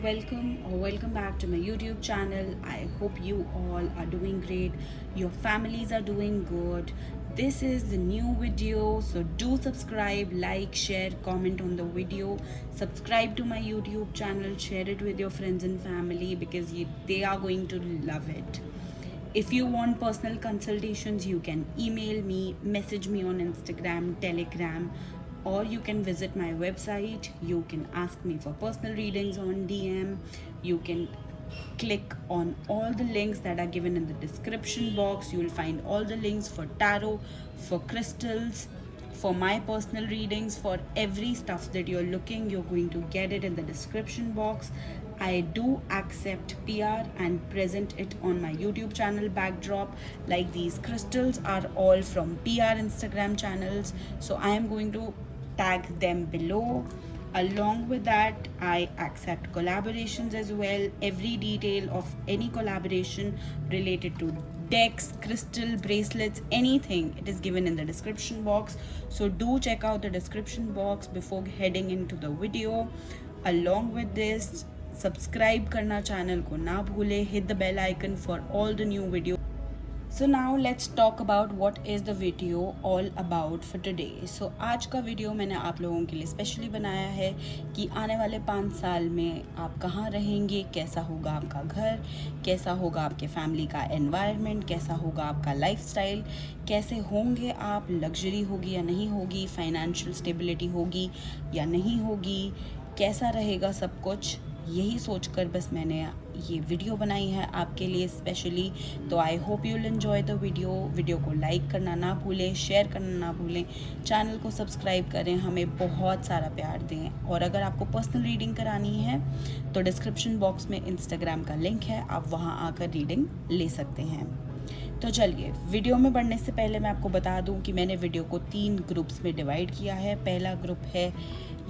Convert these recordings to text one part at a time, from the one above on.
welcome back to my YouTube channel. I hope you all are doing great. Your families are doing good. This is the new video, so do subscribe, like, share, comment on the video. Subscribe to my YouTube channel, share it with your friends and family because they are going to love it. If you want personal consultations, you can email me, message me on Instagram, Telegram, or you can visit my website. You can ask me for personal readings on DM. You can click on all the links that are given in the description box. You will find all the links for tarot, for crystals, for my personal readings, for every stuff that you're looking. You're going to get it in the description box. I do accept PR and present it on my YouTube channel backdrop. Like these crystals are all from PR Instagram channels, so I am going to tag them below. Along with that, I accept collaborations as well. Every detail of any collaboration related to decks, crystal, bracelets, anything, it is given in the description box. So do check out the description box before heading into the video. Along with this, subscribe करना channel को ना भूले, hit the bell icon for all the new videos. So now let's talk about what is the video all about for today. So आज का video मैंने आप लोगों के लिए स्पेशली बनाया है कि आने वाले 5 साल में आप कहाँ रहेंगे, कैसा होगा आपका घर, कैसा होगा आपके फैमिली का एनवायरनमेंट, कैसा होगा आपका लाइफस्टाइल, कैसे होंगे आप, लग्जरी होगी या नहीं होगी, फाइनेंशियल स्टेबिलिटी होगी या नहीं होगी, कैसा रहेगा सब कुछ, यही सोचकर बस मैंने ये वीडियो बनाई है आपके लिए स्पेशली. तो I hope you will enjoy the video को लाइक करना ना भूलें, शेयर करना ना भूलें, चैनल को सब्सक्राइब करें, हमें बहुत सारा प्यार दें. और अगर आपको पर्सनल रीडिंग करानी है तो डिस्क्रिप्शन बॉक्स में इंस्टाग्राम का लिंक है, आप वहाँ आकर रीडिंग ले सकते हैं. तो चलिए, वीडियो में बढ़ने से पहले मैं आपको बता दूं कि मैंने वीडियो को 3 ग्रुप्स में डिवाइड किया है. पहला ग्रुप है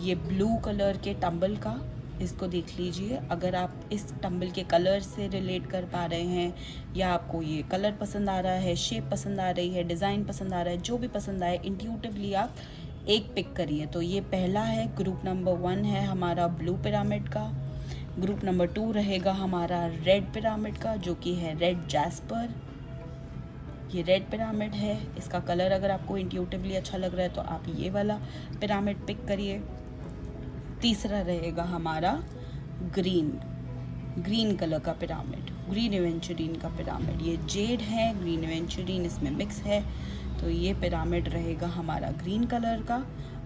ये ब्लू कलर के टंबल का, इसको देख लीजिए. अगर आप इस टंबल के कलर से रिलेट कर पा रहे हैं या आपको ये कलर पसंद आ रहा है, शेप पसंद आ रही है, डिज़ाइन पसंद आ रहा है, जो भी पसंद आए इंट्यूटिवली आप एक पिक करिए. तो ये पहला है. ग्रुप नंबर 1 है हमारा ब्लू पिरामिड का. ग्रुप नंबर 2 रहेगा हमारा रेड पिरामिड का, जो कि है रेड जैस्पर. ये रेड पिरामिड है. इसका कलर अगर आपको इंट्यूटिवली अच्छा लग रहा है तो आप ये वाला पिरामिड पिक करिए. तीसरा रहेगा हमारा ग्रीन कलर का पिरामिड, ग्रीन एवेंचुरीन का पिरामिड. ये जेड है, ग्रीन एवेंचुरीन इसमें मिक्स है, तो ये पिरामिड रहेगा हमारा ग्रीन कलर का.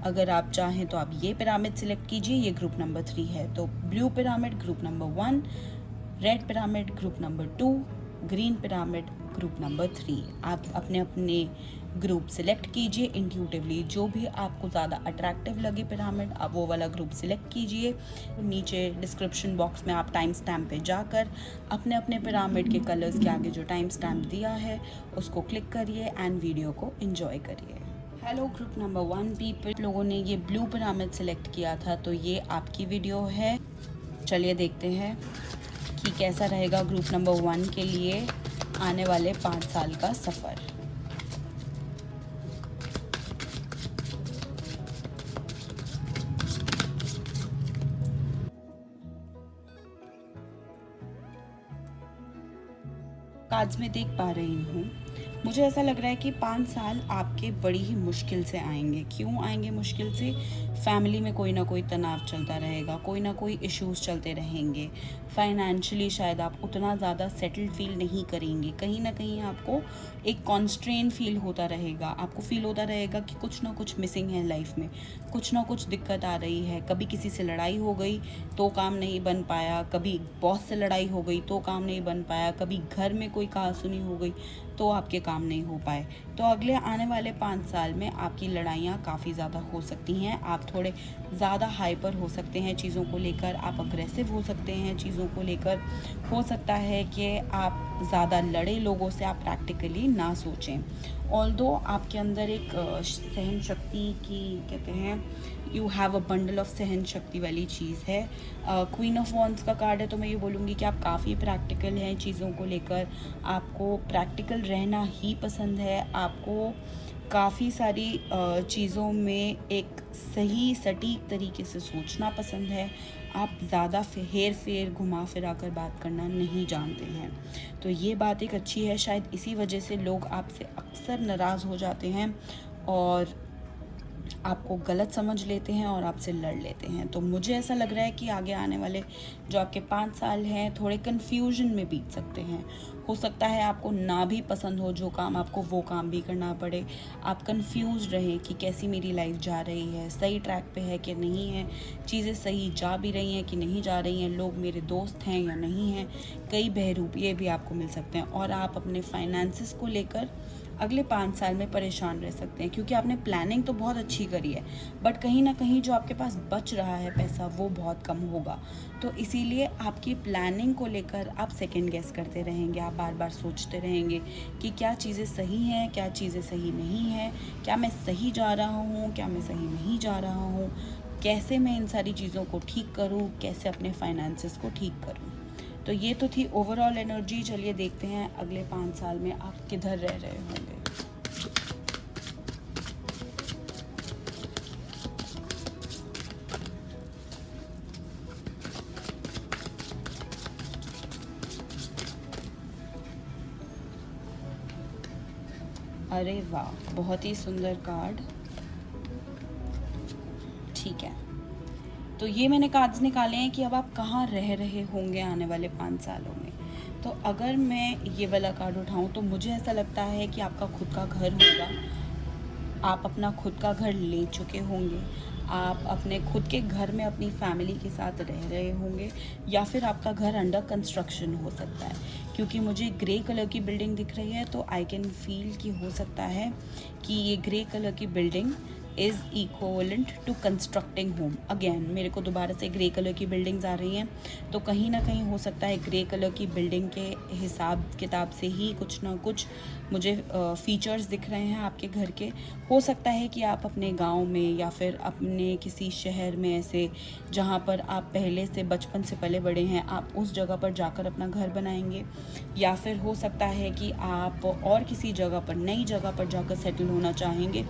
अगर आप चाहें तो आप ये पिरामिड सिलेक्ट कीजिए. ये ग्रुप नंबर 3 है. तो blue pyramid group number 1, red pyramid group number 2, green pyramid group number 3. आप अपने अपने ग्रुप सिलेक्ट कीजिए इंट्यूटिवली. जो भी आपको ज़्यादा अट्रैक्टिव लगे पिरामिड, आप वो वाला ग्रुप सिलेक्ट कीजिए. नीचे डिस्क्रिप्शन बॉक्स में आप टाइम स्टैम्प पे जाकर अपने अपने पिरामिड के कलर्स के आगे जो टाइम स्टैम्प दिया है उसको क्लिक करिए एंड वीडियो को एंजॉय करिए. हेलो ग्रुप नंबर 1 पीपल, लोगों ने ये ब्लू पिरामिड सिलेक्ट किया था, तो ये आपकी वीडियो है. चलिए देखते हैं कि कैसा रहेगा ग्रुप नंबर 1 के लिए आने वाले 5 साल का सफ़र. कार्ड्स में देख पा रही हूँ, मुझे ऐसा लग रहा है कि 5 साल आपके बड़ी ही मुश्किल से आएंगे. क्यों आएंगे मुश्किल से? फैमिली में कोई ना कोई तनाव चलता रहेगा, कोई ना कोई इश्यूज चलते रहेंगे. फाइनेंशियली शायद आप उतना ज़्यादा सेटल्ड फील नहीं करेंगे. कहीं ना कहीं आपको एक कॉन्स्ट्रेन फील होता रहेगा. आपको फील होता रहेगा कि कुछ ना कुछ मिसिंग है लाइफ में, कुछ ना कुछ दिक्कत आ रही है. कभी किसी से लड़ाई हो गई तो काम नहीं बन पाया, कभी बॉस से लड़ाई हो गई तो काम नहीं बन पाया, कभी घर में कोई कहासुनी हो गई तो आपके काम नहीं हो पाए. तो अगले आने वाले 5 साल में आपकी लड़ाइयाँ काफ़ी ज़्यादा हो सकती हैं. आप थोड़े ज़्यादा हाइपर हो सकते हैं चीज़ों को लेकर, आप अग्रेसिव हो सकते हैं चीज़ों को लेकर. हो सकता है कि आप ज़्यादा लड़े लोगों से, आप प्रैक्टिकली ना सोचें. ऑल्दो आपके अंदर एक सहन शक्ति की, कहते हैं, you have a bundle of सहन शक्ति वाली चीज़ है. क्वीन ऑफ वॉन्ड्स का कार्ड है, तो मैं ये बोलूँगी कि आप काफ़ी प्रैक्टिकल हैं चीज़ों को लेकर. आपको प्रैक्टिकल रहना ही पसंद है. आपको काफ़ी सारी चीज़ों में एक सही सटीक तरीके से सोचना पसंद है. आप ज़्यादा हेर फेर घुमा फिरा कर बात करना नहीं जानते हैं। तो ये बात एक अच्छी है, शायद इसी वजह से लोग आपसे अक्सर नाराज़ हो जाते हैं और आपको गलत समझ लेते हैं और आपसे लड़ लेते हैं। तो मुझे ऐसा लग रहा है कि आगे आने वाले जो आपके 5 साल हैं थोड़े कन्फ्यूजन में बीत सकते हैं। हो सकता है आपको ना भी पसंद हो जो काम, आपको वो काम भी करना पड़े। आप कंफ्यूज रहें कि कैसी मेरी लाइफ जा रही है, सही ट्रैक पे है कि नहीं है, चीज़ें सही जा भी रही हैं कि नहीं जा रही हैं, लोग मेरे दोस्त हैं या नहीं हैं। कई बहरूपिये भी आपको मिल सकते हैं और आप अपने फाइनेंसिस को लेकर अगले 5 साल में परेशान रह सकते हैं, क्योंकि आपने प्लानिंग तो बहुत अच्छी करी है बट कहीं ना कहीं जो आपके पास बच रहा है पैसा वो बहुत कम होगा। तो इसीलिए आपकी प्लानिंग को लेकर आप सेकंड गेस करते रहेंगे, आप बार बार सोचते रहेंगे कि क्या चीज़ें सही हैं, क्या चीज़ें सही नहीं हैं, क्या मैं सही जा रहा हूँ, क्या मैं सही नहीं जा रहा हूँ, कैसे मैं इन सारी चीज़ों को ठीक करूँ, कैसे अपने फाइनेंसिस को ठीक करूँ। तो ये तो थी ओवरऑल एनर्जी। चलिए देखते हैं अगले 5 साल में आप किधर रह रहे होंगे। अरे वाह, बहुत ही सुंदर कार्ड। ठीक है, तो ये मैंने कार्ड्स निकाले हैं कि अब आप कहाँ रह रहे होंगे आने वाले 5 सालों में। तो अगर मैं ये वाला कार्ड उठाऊं तो मुझे ऐसा लगता है कि आपका खुद का घर होगा, आप अपना खुद का घर ले चुके होंगे, आप अपने खुद के घर में अपनी फैमिली के साथ रह रहे होंगे, या फिर आपका घर अंडर कंस्ट्रक्शन हो सकता है। क्योंकि मुझे ग्रे कलर की बिल्डिंग दिख रही है तो आई कैन फील कि हो सकता है कि ये ग्रे कलर की building is equivalent to constructing home. Again मेरे को दोबारा से ग्रे कलर की बिल्डिंग्स आ रही हैं, तो कहीं ना कहीं हो सकता है ग्रे कलर की बिल्डिंग के हिसाब किताब से ही कुछ ना कुछ मुझे फीचर्स दिख रहे हैं आपके घर के। हो सकता है कि आप अपने गांव में या फिर अपने किसी शहर में ऐसे जहां पर आप पहले से बचपन से पले बड़े हैं, आप उस जगह पर जाकर अपना घर बनाएंगे, या फिर हो सकता है कि आप और किसी जगह पर, नई जगह पर जाकर सेटल होना चाहेंगे,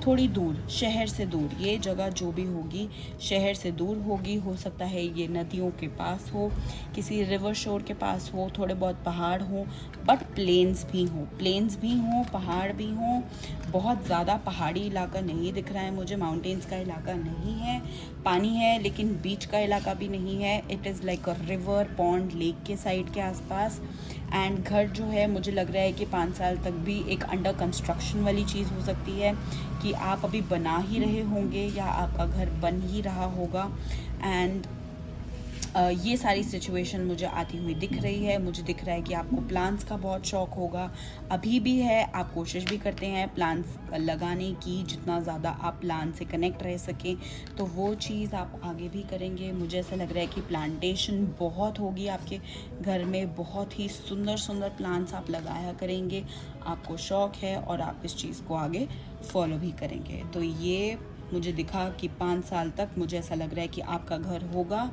थोड़ी दूर, शहर से दूर। ये जगह जो भी होगी शहर से दूर होगी। हो सकता है ये नदियों के पास हो, किसी रिवर शोर के पास हो, थोड़े बहुत पहाड़ हो, बट प्लेन्स भी हों, पहाड़ भी हों। बहुत ज़्यादा पहाड़ी इलाका नहीं दिख रहा है मुझे, माउंटेन्स का इलाका नहीं है, पानी है लेकिन बीच का इलाका भी नहीं है। It is like a river, pond, lake के साइड के आसपास। एंड घर जो है मुझे लग रहा है कि 5 साल तक भी एक अंडर कंस्ट्रक्शन वाली चीज़ हो सकती है, कि आप अभी बना ही रहे होंगे या आपका घर बन ही रहा होगा। एंड ये सारी सिचुएशन मुझे आती हुई दिख रही है। मुझे दिख रहा है कि आपको प्लान्स का बहुत शौक़ होगा, अभी भी है, आप कोशिश भी करते हैं प्लान्स लगाने की, जितना ज़्यादा आप प्लान से कनेक्ट रह सकें तो वो चीज़ आप आगे भी करेंगे। मुझे ऐसा लग रहा है कि प्लांटेशन बहुत होगी आपके घर में, बहुत ही सुंदर सुंदर प्लांट्स आप लगाया करेंगे, आपको शौक़ है और आप इस चीज़ को आगे फॉलो भी करेंगे। तो ये मुझे दिखा कि 5 साल तक मुझे ऐसा लग रहा है कि आपका घर होगा,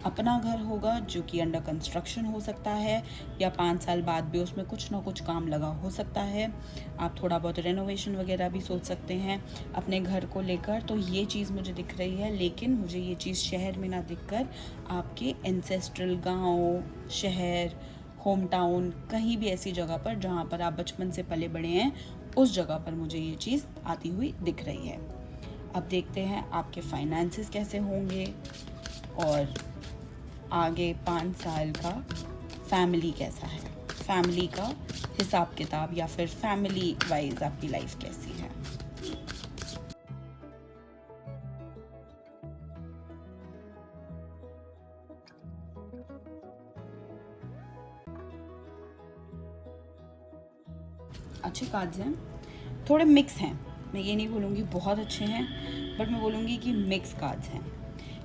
अपना घर होगा, जो कि अंडर कंस्ट्रक्शन हो सकता है, या 5 साल बाद भी उसमें कुछ ना कुछ काम लगा हो सकता है। आप थोड़ा बहुत रेनोवेशन वगैरह भी सोच सकते हैं अपने घर को लेकर। तो ये चीज़ मुझे दिख रही है, लेकिन मुझे ये चीज़ शहर में ना दिखकर आपके एंसेस्ट्रल गाँव, शहर, होम टाउन, कहीं भी ऐसी जगह पर जहाँ पर आप बचपन से पले बड़े हैं, उस जगह पर मुझे ये चीज़ आती हुई दिख रही है। अब देखते हैं आपके फाइनेंसेस कैसे होंगे और आगे 5 साल का फैमिली कैसा है, फैमिली का हिसाब किताब, या फिर फैमिली वाइज आपकी लाइफ कैसी है। अच्छे कार्ड्स हैं, थोड़े मिक्स हैं, मैं ये नहीं बोलूँगी बहुत अच्छे हैं, बट मैं बोलूँगी कि मिक्स कार्ड्स हैं।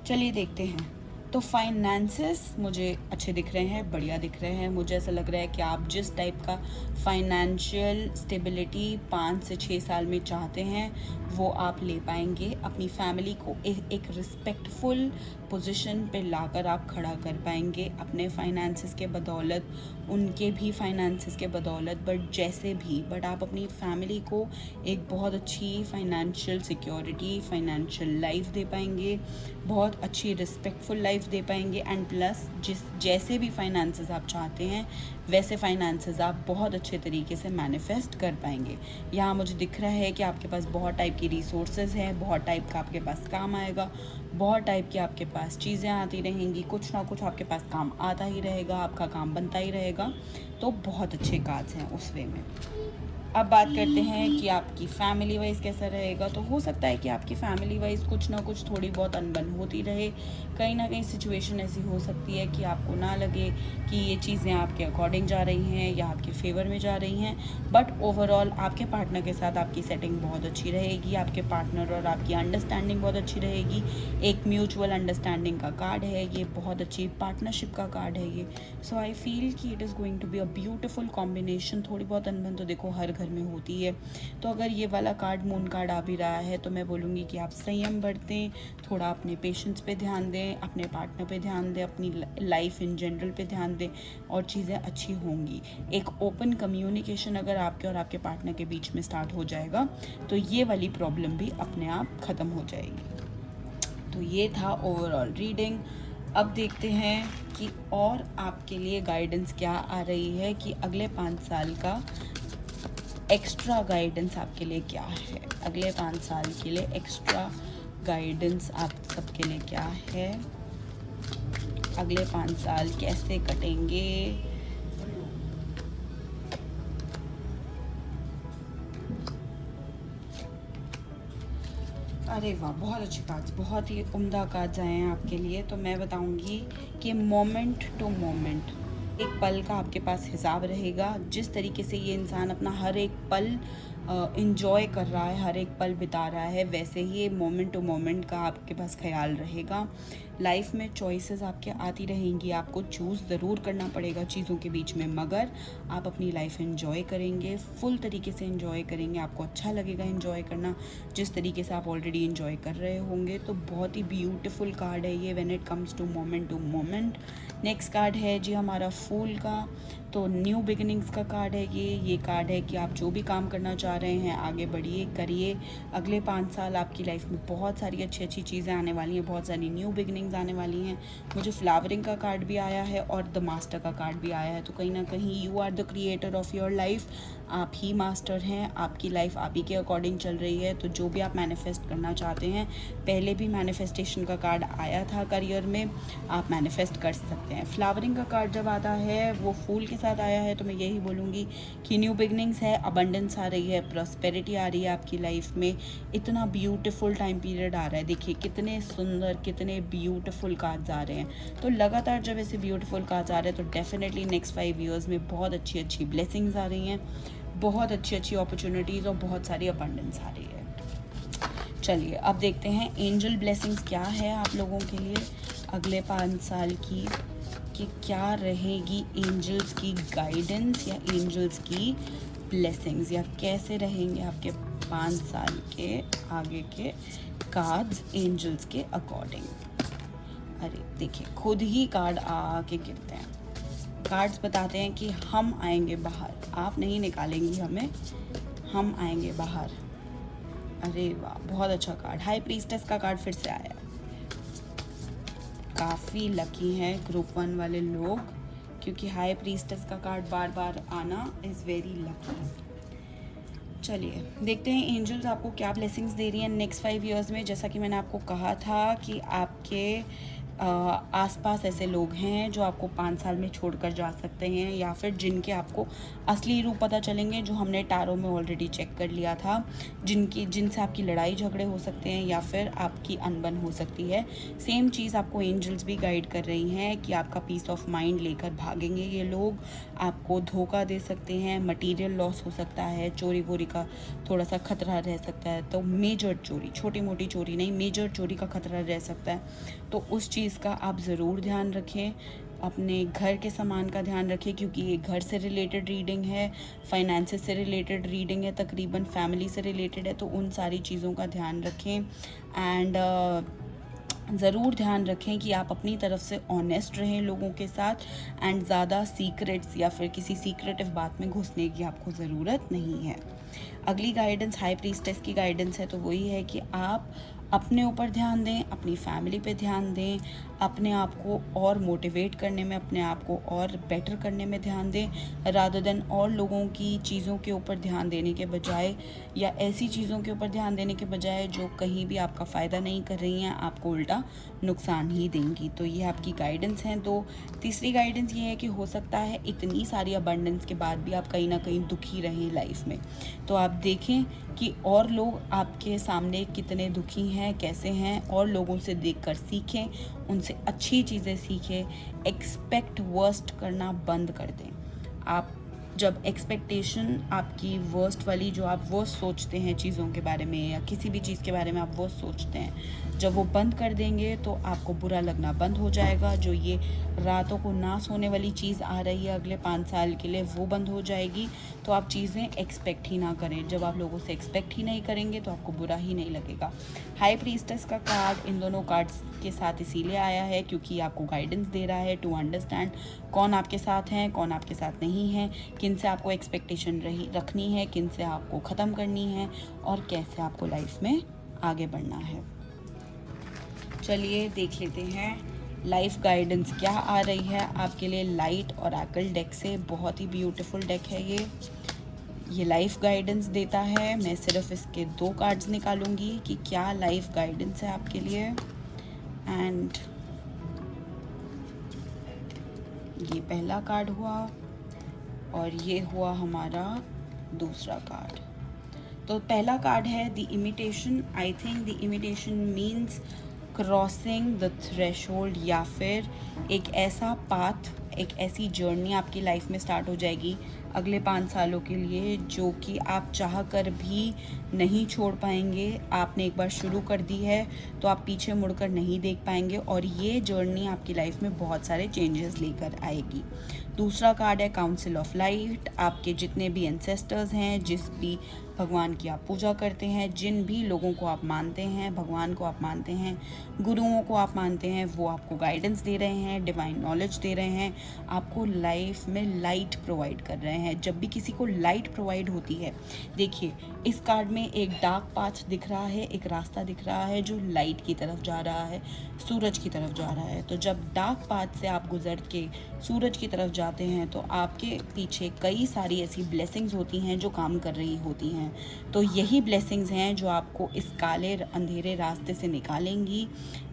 चलिए देखते हैं। तो फाइनेंसेस मुझे अच्छे दिख रहे हैं, बढ़िया दिख रहे हैं। मुझे ऐसा लग रहा है कि आप जिस टाइप का फाइनेंशियल स्टेबिलिटी 5 से 6 साल में चाहते हैं वो आप ले पाएंगे। अपनी फैमिली को एक रिस्पेक्टफुल पोजीशन पे लाकर आप खड़ा कर पाएंगे अपने फाइनेंसेस के बदौलत, उनके भी फाइनेंसेस के बदौलत, बट आप अपनी फैमिली को एक बहुत अच्छी फाइनेंशियल सिक्योरिटी, फाइनेंशियल लाइफ दे पाएंगे, बहुत अच्छी रिस्पेक्टफुल लाइफ दे पाएंगे। एंड प्लस जैसे भी फाइनेंसेस आप चाहते हैं वैसे फाइनेंसेस आप बहुत अच्छे तरीके से मैनिफेस्ट कर पाएंगे। यहाँ मुझे दिख रहा है कि आपके पास बहुत टाइप की रिसोर्सेज हैं, बहुत टाइप का आपके पास काम आएगा, बहुत टाइप की आपके पास चीज़ें आती रहेंगी, कुछ ना कुछ आपके पास काम आता ही रहेगा, आपका काम बनता ही रहेगा। तो बहुत अच्छे कार्ड्स हैं उस वे में। अब बात करते हैं कि आपकी फ़ैमिली वाइज कैसा रहेगा। तो हो सकता है कि आपकी फ़ैमिली वाइज कुछ ना कुछ थोड़ी बहुत अनबन होती रहे, कहीं ना कहीं सिचुएशन ऐसी हो सकती है कि आपको ना लगे कि ये चीज़ें आपके अकॉर्डिंग जा रही हैं या आपके फेवर में जा रही हैं। बट ओवरऑल आपके पार्टनर के साथ आपकी सेटिंग बहुत अच्छी रहेगी, आपके पार्टनर और आपकी अंडरस्टैंडिंग बहुत अच्छी रहेगी। एक म्यूचुअल अंडरस्टैंडिंग का कार्ड है ये, बहुत अच्छी पार्टनरशिप का कार्ड है ये। सो आई फील कि it is going to be a beautiful combination. थोड़ी बहुत अनबन तो देखो हर घर में होती है। तो अगर ये वाला कार्ड मून कार्ड आ भी रहा है तो मैं बोलूँगी कि आप संयम बरतें, थोड़ा अपने पेशेंस पे ध्यान दें, अपने पार्टनर पे ध्यान दें, अपनी लाइफ इन जनरल पे ध्यान दें और चीज़ें अच्छी होंगी। एक ओपन कम्युनिकेशन अगर आपके और आपके पार्टनर के बीच में स्टार्ट हो जाएगा तो ये वाली प्रॉब्लम भी अपने आप ख़त्म हो जाएगी। तो ये था ओवरऑल रीडिंग। अब देखते हैं कि और आपके लिए गाइडेंस क्या आ रही है, कि अगले 5 साल का एक्स्ट्रा गाइडेंस आपके लिए क्या है। अगले 5 साल के लिए एक्स्ट्रा गाइडेंस आप सबके लिए क्या है, अगले 5 साल कैसे कटेंगे। अरे वाह, बहुत अच्छे कार्ड्स, बहुत ही उम्दा कार्ड्स आए हैं आपके लिए। तो मैं बताऊंगी कि मोमेंट टू मोमेंट एक पल का आपके पास हिसाब रहेगा। जिस तरीके से ये इंसान अपना हर एक पल इंजॉय कर रहा है, हर एक पल बिता रहा है, वैसे ही मोमेंट टू मोमेंट का आपके पास ख्याल रहेगा। लाइफ में चॉइसेस आपके आती रहेंगी, आपको चूज़ ज़रूर करना पड़ेगा चीज़ों के बीच में, मगर आप अपनी लाइफ एंजॉय करेंगे, फुल तरीके से एंजॉय करेंगे। आपको अच्छा लगेगा एंजॉय करना, जिस तरीके से आप ऑलरेडी एंजॉय कर रहे होंगे। तो बहुत ही ब्यूटीफुल कार्ड है ये when it comes to moment to moment. Next card है जी हमारा फूल का। तो न्यू बिगिनिंग्स का कार्ड है ये कार्ड है कि आप जो भी काम करना चाह रहे हैं आगे बढ़िए, करिए। अगले 5 साल आपकी लाइफ में बहुत सारी अच्छी अच्छी चीज़ें आने वाली हैं, बहुत सारी न्यू बिगिनिंग्स आने वाली हैं। मुझे फ्लावरिंग का कार्ड भी आया है और द मास्टर का कार्ड भी आया है। तो कहीं ना कहीं you are the creator of your life, आप ही मास्टर हैं, आपकी लाइफ आप ही के अकॉर्डिंग चल रही है। तो जो भी आप मैनिफेस्ट करना चाहते हैं, पहले भी मैनिफेस्टेशन का कार्ड आया था करियर में, आप मैनिफेस्ट कर सकते हैं। फ्लावरिंग का कार्ड जब आता है वो फूल के साथ आया है, तो मैं यही बोलूँगी कि न्यू बिगनिंग्स है, अबंडेंस आ रही है, प्रॉस्पेरिटी आ रही है आपकी लाइफ में। इतना ब्यूटीफुल टाइम पीरियड आ रहा है, देखिए कितने सुंदर, कितने ब्यूटीफुल कार्ड्स आ रहे हैं। तो लगातार जब ऐसे ब्यूटीफुल कार्ड्स आ रहे हैं तो डेफिनेटली नेक्स्ट 5 ईयर्स में बहुत अच्छी अच्छी ब्लेसिंग्स आ रही हैं, बहुत अच्छी अच्छी अपॉर्चुनिटीज़ और बहुत सारी अबंडेंस आ रही है। चलिए अब देखते हैं एंजल ब्लेसिंग्स क्या है आप लोगों के लिए अगले 5 साल की, कि क्या रहेगी एंजल्स की गाइडेंस या एंजल्स की ब्लेसिंग्स, या कैसे रहेंगे आपके 5 साल के आगे के कार्ड्स एंजल्स के अकॉर्डिंग। अरे देखिए खुद ही कार्ड आके गिरते हैं। कार्ड्स बताते हैं कि हम आएंगे बाहर, आप नहीं निकालेंगी हमें, हम आएंगे बाहर। अरे वाह, बहुत अच्छा कार्ड। हाई प्रीस्टेस का कार्ड फिर से आया। काफ़ी लकी हैं ग्रुप 1 वाले लोग, क्योंकि हाई प्रीस्टेस का कार्ड बार बार आना इज़ वेरी लकी। चलिए देखते हैं एंजल्स आपको क्या ब्लेसिंग्स दे रही हैं नेक्स्ट 5 ईयर्स में। जैसा कि मैंने आपको कहा था कि आपके आसपास ऐसे लोग हैं जो आपको 5 साल में छोड़कर जा सकते हैं, या फिर जिनके आपको असली रूप पता चलेंगे, जो हमने टारो में ऑलरेडी चेक कर लिया था, जिनसे आपकी लड़ाई झगड़े हो सकते हैं या फिर आपकी अनबन हो सकती है। सेम चीज़ आपको एंजल्स भी गाइड कर रही हैं कि आपका पीस ऑफ माइंड लेकर भागेंगे ये लोग, आपको धोखा दे सकते हैं, मटीरियल लॉस हो सकता है, चोरी वोरी का थोड़ा सा खतरा रह सकता है। तो मेजर चोरी, छोटी मोटी चोरी नहीं, मेजर चोरी का खतरा रह सकता है। तो उस चीज़ का आप ज़रूर ध्यान रखें, अपने घर के सामान का ध्यान रखें, क्योंकि ये घर से रिलेटेड रीडिंग है, फाइनेंसेस से रिलेटेड रीडिंग है, तकरीबन फैमिली से रिलेटेड है। तो उन सारी चीज़ों का ध्यान रखें। एंड ज़रूर ध्यान रखें कि आप अपनी तरफ से ऑनेस्ट रहें लोगों के साथ, एंड ज़्यादा सीक्रेट्स या फिर किसी सीक्रेटिव बात में घुसने की आपको ज़रूरत नहीं है। अगली गाइडेंस हाई प्रीस्टेस की गाइडेंस है, तो वही है कि आप अपने ऊपर ध्यान दें, अपनी फैमिली पे ध्यान दें, अपने आप को और मोटिवेट करने में, अपने आप को और बेटर करने में ध्यान दें, रादर देन और लोगों की चीज़ों के ऊपर ध्यान देने के बजाय, या ऐसी चीज़ों के ऊपर ध्यान देने के बजाय जो कहीं भी आपका फ़ायदा नहीं कर रही हैं, आपको उल्टा नुकसान ही देंगी। तो ये आपकी गाइडेंस हैं। तो तीसरी गाइडेंस ये है कि हो सकता है इतनी सारी अबंडेंस के बाद भी आप कहीं ना कहीं दुखी रहें लाइफ में, तो आप देखें कि और लोग आपके सामने कितने दुखी हैं, कैसे हैं, और लोगों से देखकर सीखें, उनसे अच्छी चीज़ें सीखें। एक्सपेक्ट वर्स्ट करना बंद कर दें। आप जब एक्सपेक्टेशन आपकी वर्स्ट वाली, जो आप वर्स्ट सोचते हैं चीज़ों के बारे में या किसी भी चीज़ के बारे में आप वर्स्ट सोचते हैं, जब वो बंद कर देंगे तो आपको बुरा लगना बंद हो जाएगा। जो ये रातों को ना सोने वाली चीज़ आ रही है अगले 5 साल के लिए, वो बंद हो जाएगी। तो आप चीज़ें एक्सपेक्ट ही ना करें। जब आप लोगों से एक्सपेक्ट ही नहीं करेंगे तो आपको बुरा ही नहीं लगेगा। हाई प्रीस्टेस का कार्ड इन दोनों कार्ड्स के साथ इसीलिए आया है क्योंकि आपको गाइडेंस दे रहा है टू अंडरस्टैंड कौन आपके साथ हैं, कौन आपके साथ नहीं है, किन से आपको एक्सपेक्टेशन रखनी है, किन से आपको ख़त्म करनी है, और कैसे आपको लाइफ में आगे बढ़ना है। चलिए देख लेते हैं लाइफ गाइडेंस क्या आ रही है आपके लिए लाइट ऑरेकल डेक से। बहुत ही ब्यूटीफुल डेक है ये लाइफ गाइडेंस देता है। मैं सिर्फ इसके 2 कार्ड्स निकालूंगी कि क्या लाइफ गाइडेंस है आपके लिए। एंड ये पहला कार्ड हुआ और ये हुआ हमारा दूसरा कार्ड। तो पहला कार्ड है the imitation. I think the imitation means crossing the threshold, या फिर एक ऐसा पाथ, एक ऐसी जर्नी आपकी लाइफ में स्टार्ट हो जाएगी अगले 5 सालों के लिए जो कि आप चाह कर भी नहीं छोड़ पाएंगे। आपने एक बार शुरू कर दी है तो आप पीछे मुड़कर नहीं देख पाएंगे, और ये जर्नी आपकी लाइफ में बहुत सारे चेंजेस लेकर आएगी। दूसरा कार्ड है काउंसिल ऑफ लाइट। आपके जितने भी एंसेस्टर्स हैं, जिस भी भगवान की आप पूजा करते हैं, जिन भी लोगों को आप मानते हैं, भगवान को आप मानते हैं, गुरुओं को आप मानते हैं, वो आपको गाइडेंस दे रहे हैं, डिवाइन नॉलेज दे रहे हैं, आपको लाइफ में लाइट प्रोवाइड कर रहे हैं। जब भी किसी को लाइट प्रोवाइड होती है, देखिए इस कार्ड में एक डार्क पाथ दिख रहा है, एक रास्ता दिख रहा है जो लाइट की तरफ जा रहा है, सूरज की तरफ जा रहा है। तो जब डार्क पाथ से आप गुजर के सूरज की तरफ जाते हैं तो आपके पीछे कई सारी ऐसी ब्लेसिंग्स होती हैं जो काम कर रही होती हैं। तो यही ब्लेसिंग्स हैं जो आपको इस काले अंधेरे रास्ते से निकालेंगी।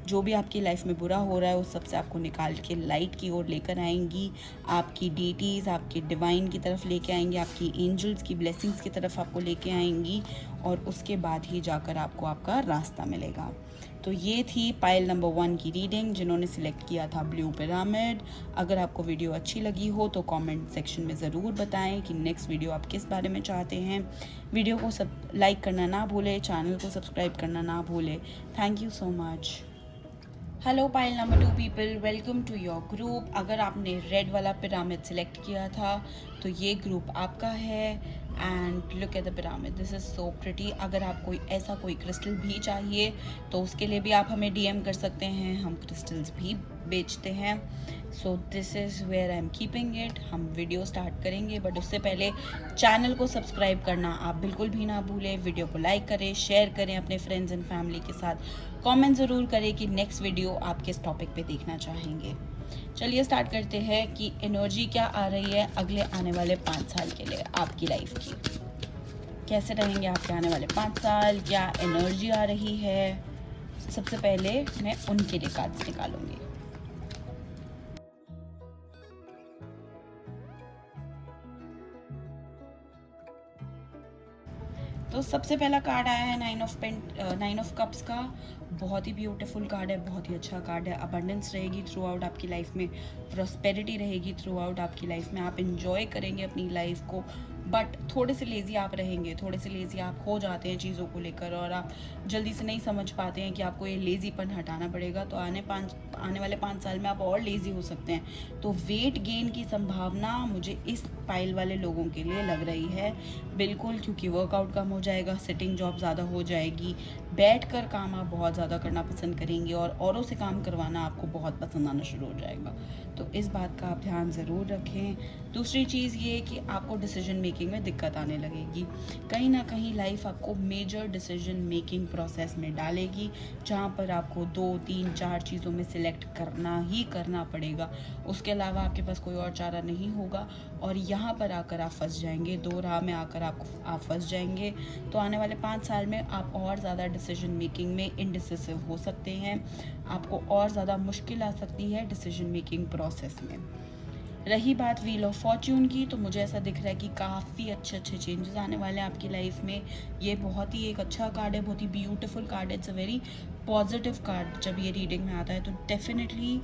जो भी आपकी लाइफ में बुरा हो रहा है उस सब से आपको निकाल के लाइट की ओर लेकर आएंगी, आपकी डीटीज़ आपके डिवाइन की तरफ लेके आएंगी, आपकी एंजल्स की ब्लेसिंग्स की तरफ आपको लेके आएंगी, और उसके बाद ही जाकर आपको आपका रास्ता मिलेगा। तो ये थी पाइल नंबर 1 की रीडिंग जिन्होंने सिलेक्ट किया था ब्लू पिरामिड। अगर आपको वीडियो अच्छी लगी हो तो कमेंट सेक्शन में ज़रूर बताएं कि नेक्स्ट वीडियो आप किस बारे में चाहते हैं। वीडियो को लाइक करना ना भूलें, चैनल को सब्सक्राइब करना ना भूलें। Thank you so much. Hello pile number 2 people, welcome to your group. अगर आपने रेड वाला पिरामिड सिलेक्ट किया था तो ये ग्रुप आपका है। And look at the pyramid, this is so pretty. अगर आप कोई क्रिस्टल भी चाहिए तो उसके लिए भी आप हमें डीएम कर सकते हैं, हम क्रिस्टल्स भी बेचते हैं। So this is where I am keeping it. हम वीडियो स्टार्ट करेंगे बट उससे पहले चैनल को सब्सक्राइब करना आप बिल्कुल भी ना भूलें। वीडियो को लाइक करें, शेयर करें अपने फ्रेंड्स एंड फैमिली के साथ। कमेंट ज़रूर करें कि नेक्स्ट वीडियो आप किस टॉपिक पे देखना चाहेंगे। चलिए स्टार्ट करते हैं कि एनर्जी क्या आ रही है अगले आने वाले 5 साल के लिए आपकी लाइफ की। कैसे रहेंगे आपके आने वाले 5 साल, क्या एनर्जी आ रही है। सबसे पहले मैं उनके लिए कार्ड्स निकालूंगी। तो सबसे पहला कार्ड आया है 9 ऑफ कप्स का। बहुत ही ब्यूटीफुल कार्ड है, बहुत ही अच्छा कार्ड है। अबंडेंस रहेगी थ्रू आउट आपकी लाइफ में, प्रॉस्पेरिटी रहेगी थ्रू आउट आपकी लाइफ में। आप इंजॉय करेंगे अपनी लाइफ को, बट थोड़े से लेज़ी आप रहेंगे, थोड़े से लेज़ी आप हो जाते हैं चीज़ों को लेकर, और आप जल्दी से नहीं समझ पाते हैं कि आपको ये लेज़ीपन हटाना पड़ेगा, तो आने वाले 5 साल में आप और लेज़ी हो सकते हैं। तो वेट गेन की संभावना मुझे इस पाइल वाले लोगों के लिए लग रही है बिल्कुल, क्योंकि वर्कआउट कम हो जाएगा, सिटिंग जॉब ज़्यादा हो जाएगी, बैठकर काम आप बहुत ज़्यादा करना पसंद करेंगे, और औरों से काम करवाना आपको बहुत पसंद आना शुरू हो जाएगा। तो इस बात का आप ध्यान ज़रूर रखें। दूसरी चीज़ ये कि आपको डिसीजन मेकिंग में दिक्कत आने लगेगी। कहीं ना कहीं लाइफ आपको मेजर डिसीजन मेकिंग प्रोसेस में डालेगी, जहाँ पर आपको 2, 3, 4 चीज़ों में सिलेक्ट करना ही करना पड़ेगा। उसके अलावा आपके पास कोई और चारा नहीं होगा, और यहाँ पर आकर आप फंस जाएंगे, 2 राह में आकर आप फंस जाएंगे। तो आने वाले 5 साल में आप और ज़्यादा डिसीजन मेकिंग में इनडिसिसिव हो सकते हैं, आपको और ज़्यादा मुश्किल आ सकती है डिसीजन मेकिंग प्रोसेस में। रही बात व्हील ऑफ फॉर्च्यून की, तो मुझे ऐसा दिख रहा है कि काफ़ी अच्छे अच्छे चेंजेस आने वाले हैं आपकी लाइफ में। ये बहुत ही एक अच्छा कार्ड है, बहुत ही ब्यूटीफुल कार्ड है, it's a very positive card. जब ये रीडिंग में आता है तो डेफिनेटली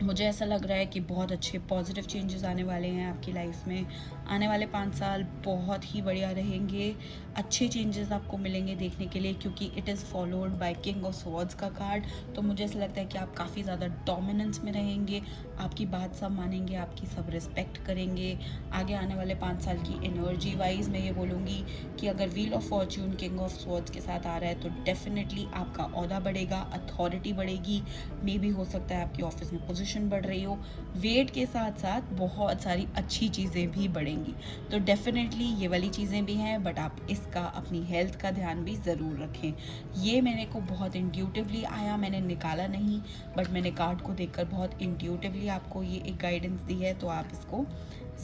मुझे ऐसा लग रहा है कि बहुत अच्छे पॉजिटिव चेंजेस आने वाले हैं आपकी लाइफ में। आने वाले 5 साल बहुत ही बढ़िया रहेंगे, अच्छे चेंजेस आपको मिलेंगे देखने के लिए, क्योंकि it is followed by king of swords का कार्ड। तो मुझे ऐसा लगता है कि आप काफ़ी ज़्यादा डोमिनेंस में रहेंगे, आपकी बात सब मानेंगे, आपकी सब रिस्पेक्ट करेंगे। आगे आने वाले 5 साल की एनर्जी वाइज मैं ये बोलूँगी कि अगर wheel of Fortune king of swords के साथ आ रहा है तो डेफिनेटली आपका ओहदा बढ़ेगा, अथॉरिटी बढ़ेगी, मे भी हो सकता है आपकी ऑफिस में पोजीशन बढ़ रही हो। वेट के साथ साथ बहुत सारी अच्छी चीज़ें भी बढ़ेंगी, तो डेफिनेटली ये वाली चीज़ें भी हैं, बट आप इसका अपनी हेल्थ का ध्यान भी ज़रूर रखें। ये मेरे को बहुत इंट्यूटिवली आया, मैंने निकाला नहीं, बट मैंने कार्ड को देखकर बहुत इंट्यूटिवली आपको ये एक गाइडेंस दी है, तो आप इसको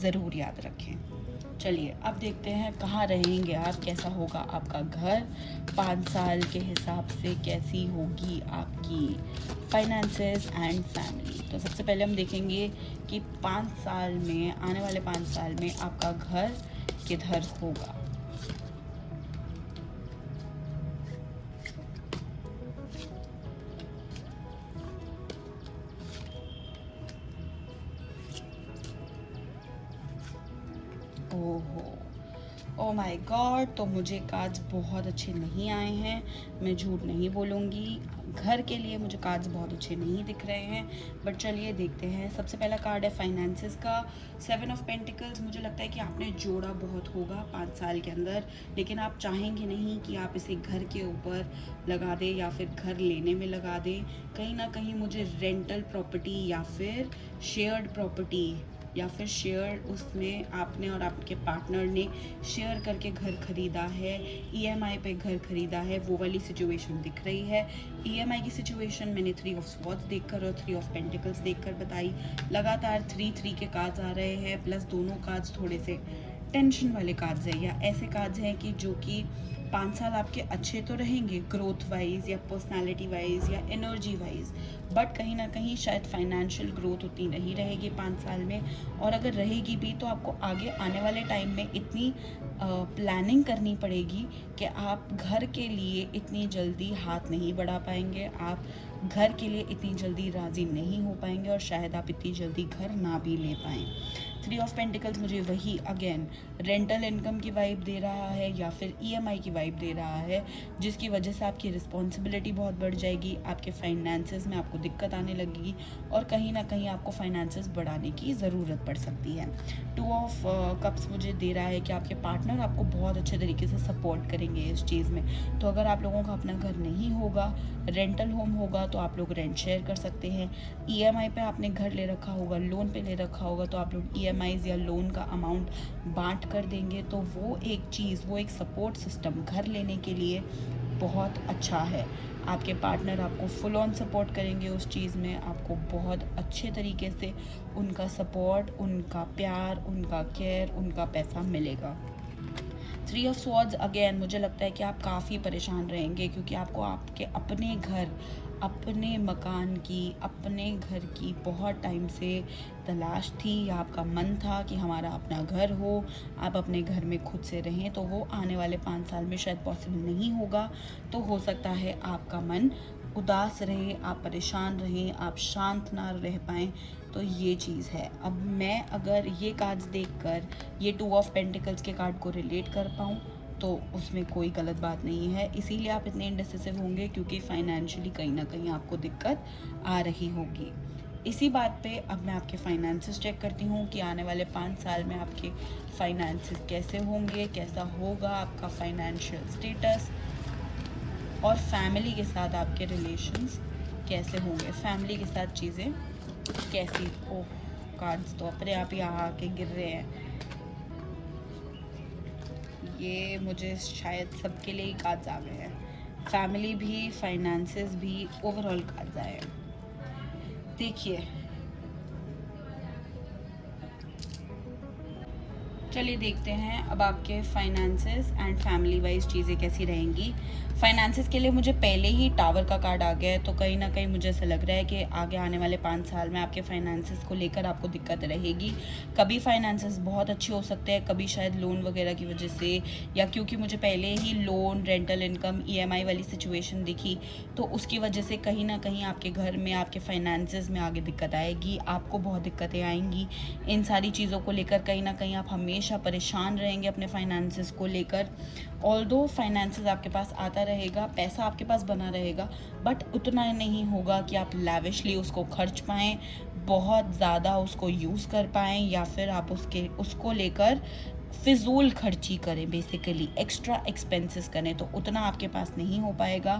ज़रूर याद रखें। चलिए अब देखते हैं कहाँ रहेंगे आप, कैसा होगा आपका घर 5 साल के हिसाब से, कैसी होगी आपकी फाइनेंसेस एंड फैमिली। तो सबसे पहले हम देखेंगे कि 5 साल में, आने वाले 5 साल में आपका घर किधर होगा। ओहो, ओ माय गॉड, तो मुझे कार्ड्स बहुत अच्छे नहीं आए हैं, मैं झूठ नहीं बोलूँगी। घर के लिए मुझे कार्ड्स बहुत अच्छे नहीं दिख रहे हैं, बट चलिए देखते हैं। सबसे पहला कार्ड है फाइनेंसेस का, 7 ऑफ पेंटिकल्स। मुझे लगता है कि आपने जोड़ा बहुत होगा 5 साल के अंदर, लेकिन आप चाहेंगे नहीं कि आप इसे घर के ऊपर लगा दें या फिर घर लेने में लगा दें। कहीं ना कहीं मुझे रेंटल प्रॉपर्टी या फिर शेयर्ड प्रॉपर्टी या फिर शेयर, उसमें आपने और आपके पार्टनर ने शेयर करके घर खरीदा है, ईएमआई पे घर खरीदा है, वो वाली सिचुएशन दिख रही है। ईएमआई की सिचुएशन मैंने 3 ऑफ स्वॉर्ड्स देखकर और 3 ऑफ पेंटिकल्स देखकर बताई। लगातार 3-3 के कार्ड्स आ रहे हैं, प्लस दोनों कार्ड्स थोड़े से टेंशन वाले कार्ड्स हैं, या ऐसे कार्ड्स हैं कि जो कि 5 साल आपके अच्छे तो रहेंगे ग्रोथ वाइज या पर्सनालिटी वाइज या एनर्जी वाइज, बट कहीं ना कहीं शायद फाइनेंशियल ग्रोथ उतनी नहीं रहेगी 5 साल में, और अगर रहेगी भी तो आपको आगे आने वाले टाइम में इतनी प्लानिंग करनी पड़ेगी कि आप घर के लिए इतनी जल्दी हाथ नहीं बढ़ा पाएंगे, आप घर के लिए इतनी जल्दी राज़ी नहीं हो पाएंगे, और शायद आप इतनी जल्दी घर ना भी ले पाएँ। 3 ऑफ पेंटिकल्स मुझे वही अगेन रेंटल इनकम की वाइब दे रहा है या फिर ईएमआई की वाइब दे रहा है, जिसकी वजह से आपकी रिस्पॉन्सिबिलिटी बहुत बढ़ जाएगी, आपके फाइनेंसेस में आपको दिक्कत आने लगेगी, और कहीं ना कहीं आपको फाइनेंसेस बढ़ाने की ज़रूरत पड़ सकती है। 2 ऑफ कप्स मुझे दे रहा है कि आपके पार्टनर आपको बहुत अच्छे तरीके से सपोर्ट करेंगे इस चीज़ में। तो अगर आप लोगों का अपना घर नहीं होगा, रेंटल होम होगा, तो आप लोग रेंट शेयर कर सकते हैं। ईएमआई पे आपने घर ले रखा होगा, लोन पे ले रखा होगा, तो आप लोग ईएमआईज या लोन का अमाउंट बांट कर देंगे, तो वो एक चीज़, वो एक सपोर्ट सिस्टम घर लेने के लिए बहुत अच्छा है। आपके पार्टनर आपको फुल ऑन सपोर्ट करेंगे उस चीज़ में, आपको बहुत अच्छे तरीके से उनका सपोर्ट, उनका प्यार, उनका केयर, उनका पैसा मिलेगा। 3 ऑफ स्वॉर्ड्स अगेन मुझे लगता है कि आप काफ़ी परेशान रहेंगे, क्योंकि आपको आपके अपने घर, अपने मकान की, अपने घर की बहुत टाइम से तलाश थी, या आपका मन था कि हमारा अपना घर हो, आप अपने घर में खुद से रहें, तो वो आने वाले 5 साल में शायद पॉसिबल नहीं होगा। तो हो सकता है आपका मन उदास रहे, आप परेशान रहें, आप शांत ना रह पाएँ, तो ये चीज़ है। अब मैं अगर ये कार्ड्स देखकर ये 2 ऑफ पेंटिकल्स के कार्ड को रिलेट कर पाऊँ, तो उसमें कोई गलत बात नहीं है। इसीलिए आप इतने इंडिसिसिव होंगे, क्योंकि फाइनेंशियली कहीं ना कहीं आपको दिक्कत आ रही होगी। इसी बात पे अब मैं आपके फाइनेंसेस चेक करती हूँ कि आने वाले 5 साल में आपके फाइनेंसेस कैसे होंगे, कैसा होगा आपका फाइनेंशियल स्टेटस, और फैमिली के साथ आपके रिलेशंस कैसे होंगे, फैमिली के साथ चीज़ें कैसी। ओह, कार्ड्स तो अपने आप ही यहाँ आके गिर रहे हैं। ये मुझे शायद सबके लिए ही कार्ड्स आ गए हैं, फैमिली भी, फाइनेंसेस भी, ओवरऑल कार्ड्स आए हैं। देखिए, चलिए देखते हैं अब आपके फाइनेंसेस एंड फैमिली वाइज चीज़ें कैसी रहेंगी। फाइनेंसेस के लिए मुझे पहले ही टावर का कार्ड आ गया है, तो कहीं ना कहीं मुझे ऐसा लग रहा है कि आगे आने वाले 5 साल में आपके फाइनेंसेस को लेकर आपको दिक्कत रहेगी। कभी फाइनेंसेस बहुत अच्छे हो सकते हैं, कभी शायद लोन वगैरह की वजह से, या क्योंकि मुझे पहले ही लोन, रेंटल इनकम, EMI वाली सिचुएशन दिखी, तो उसकी वजह से कहीं ना कहीं आपके घर में, आपके फाइनेंसेस में आगे दिक्कत आएगी, आपको बहुत दिक्कतें आएंगी। इन सारी चीज़ों को लेकर कहीं ना कहीं आप हमेशा परेशान रहेंगे अपने फाइनेंसेस को लेकर। ऑल्दो फाइनेंसेस आपके पास आता रहेगा, पैसा आपके पास बना रहेगा, बट उतना नहीं होगा कि आप लैविशली उसको खर्च पाएँ, बहुत ज़्यादा उसको यूज़ कर पाएँ, या फिर आप उसको लेकर फिजूल खर्ची करें, बेसिकली एक्स्ट्रा एक्सपेंसेस करें, तो उतना आपके पास नहीं हो पाएगा।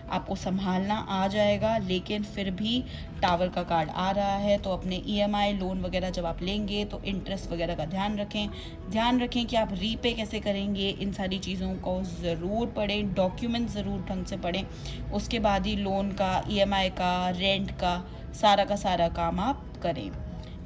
आपको संभालना आ जाएगा, लेकिन फिर भी टावर का कार्ड आ रहा है, तो अपने EMI, लोन वगैरह जब आप लेंगे तो इंटरेस्ट वगैरह का ध्यान रखें कि आप रीपे कैसे करेंगे। इन सारी चीज़ों को ज़रूर पढ़ें, डॉक्यूमेंट ज़रूर ढंग से पढ़ें, उसके बाद ही लोन का, EMI का, रेंट का सारा काम आप करें।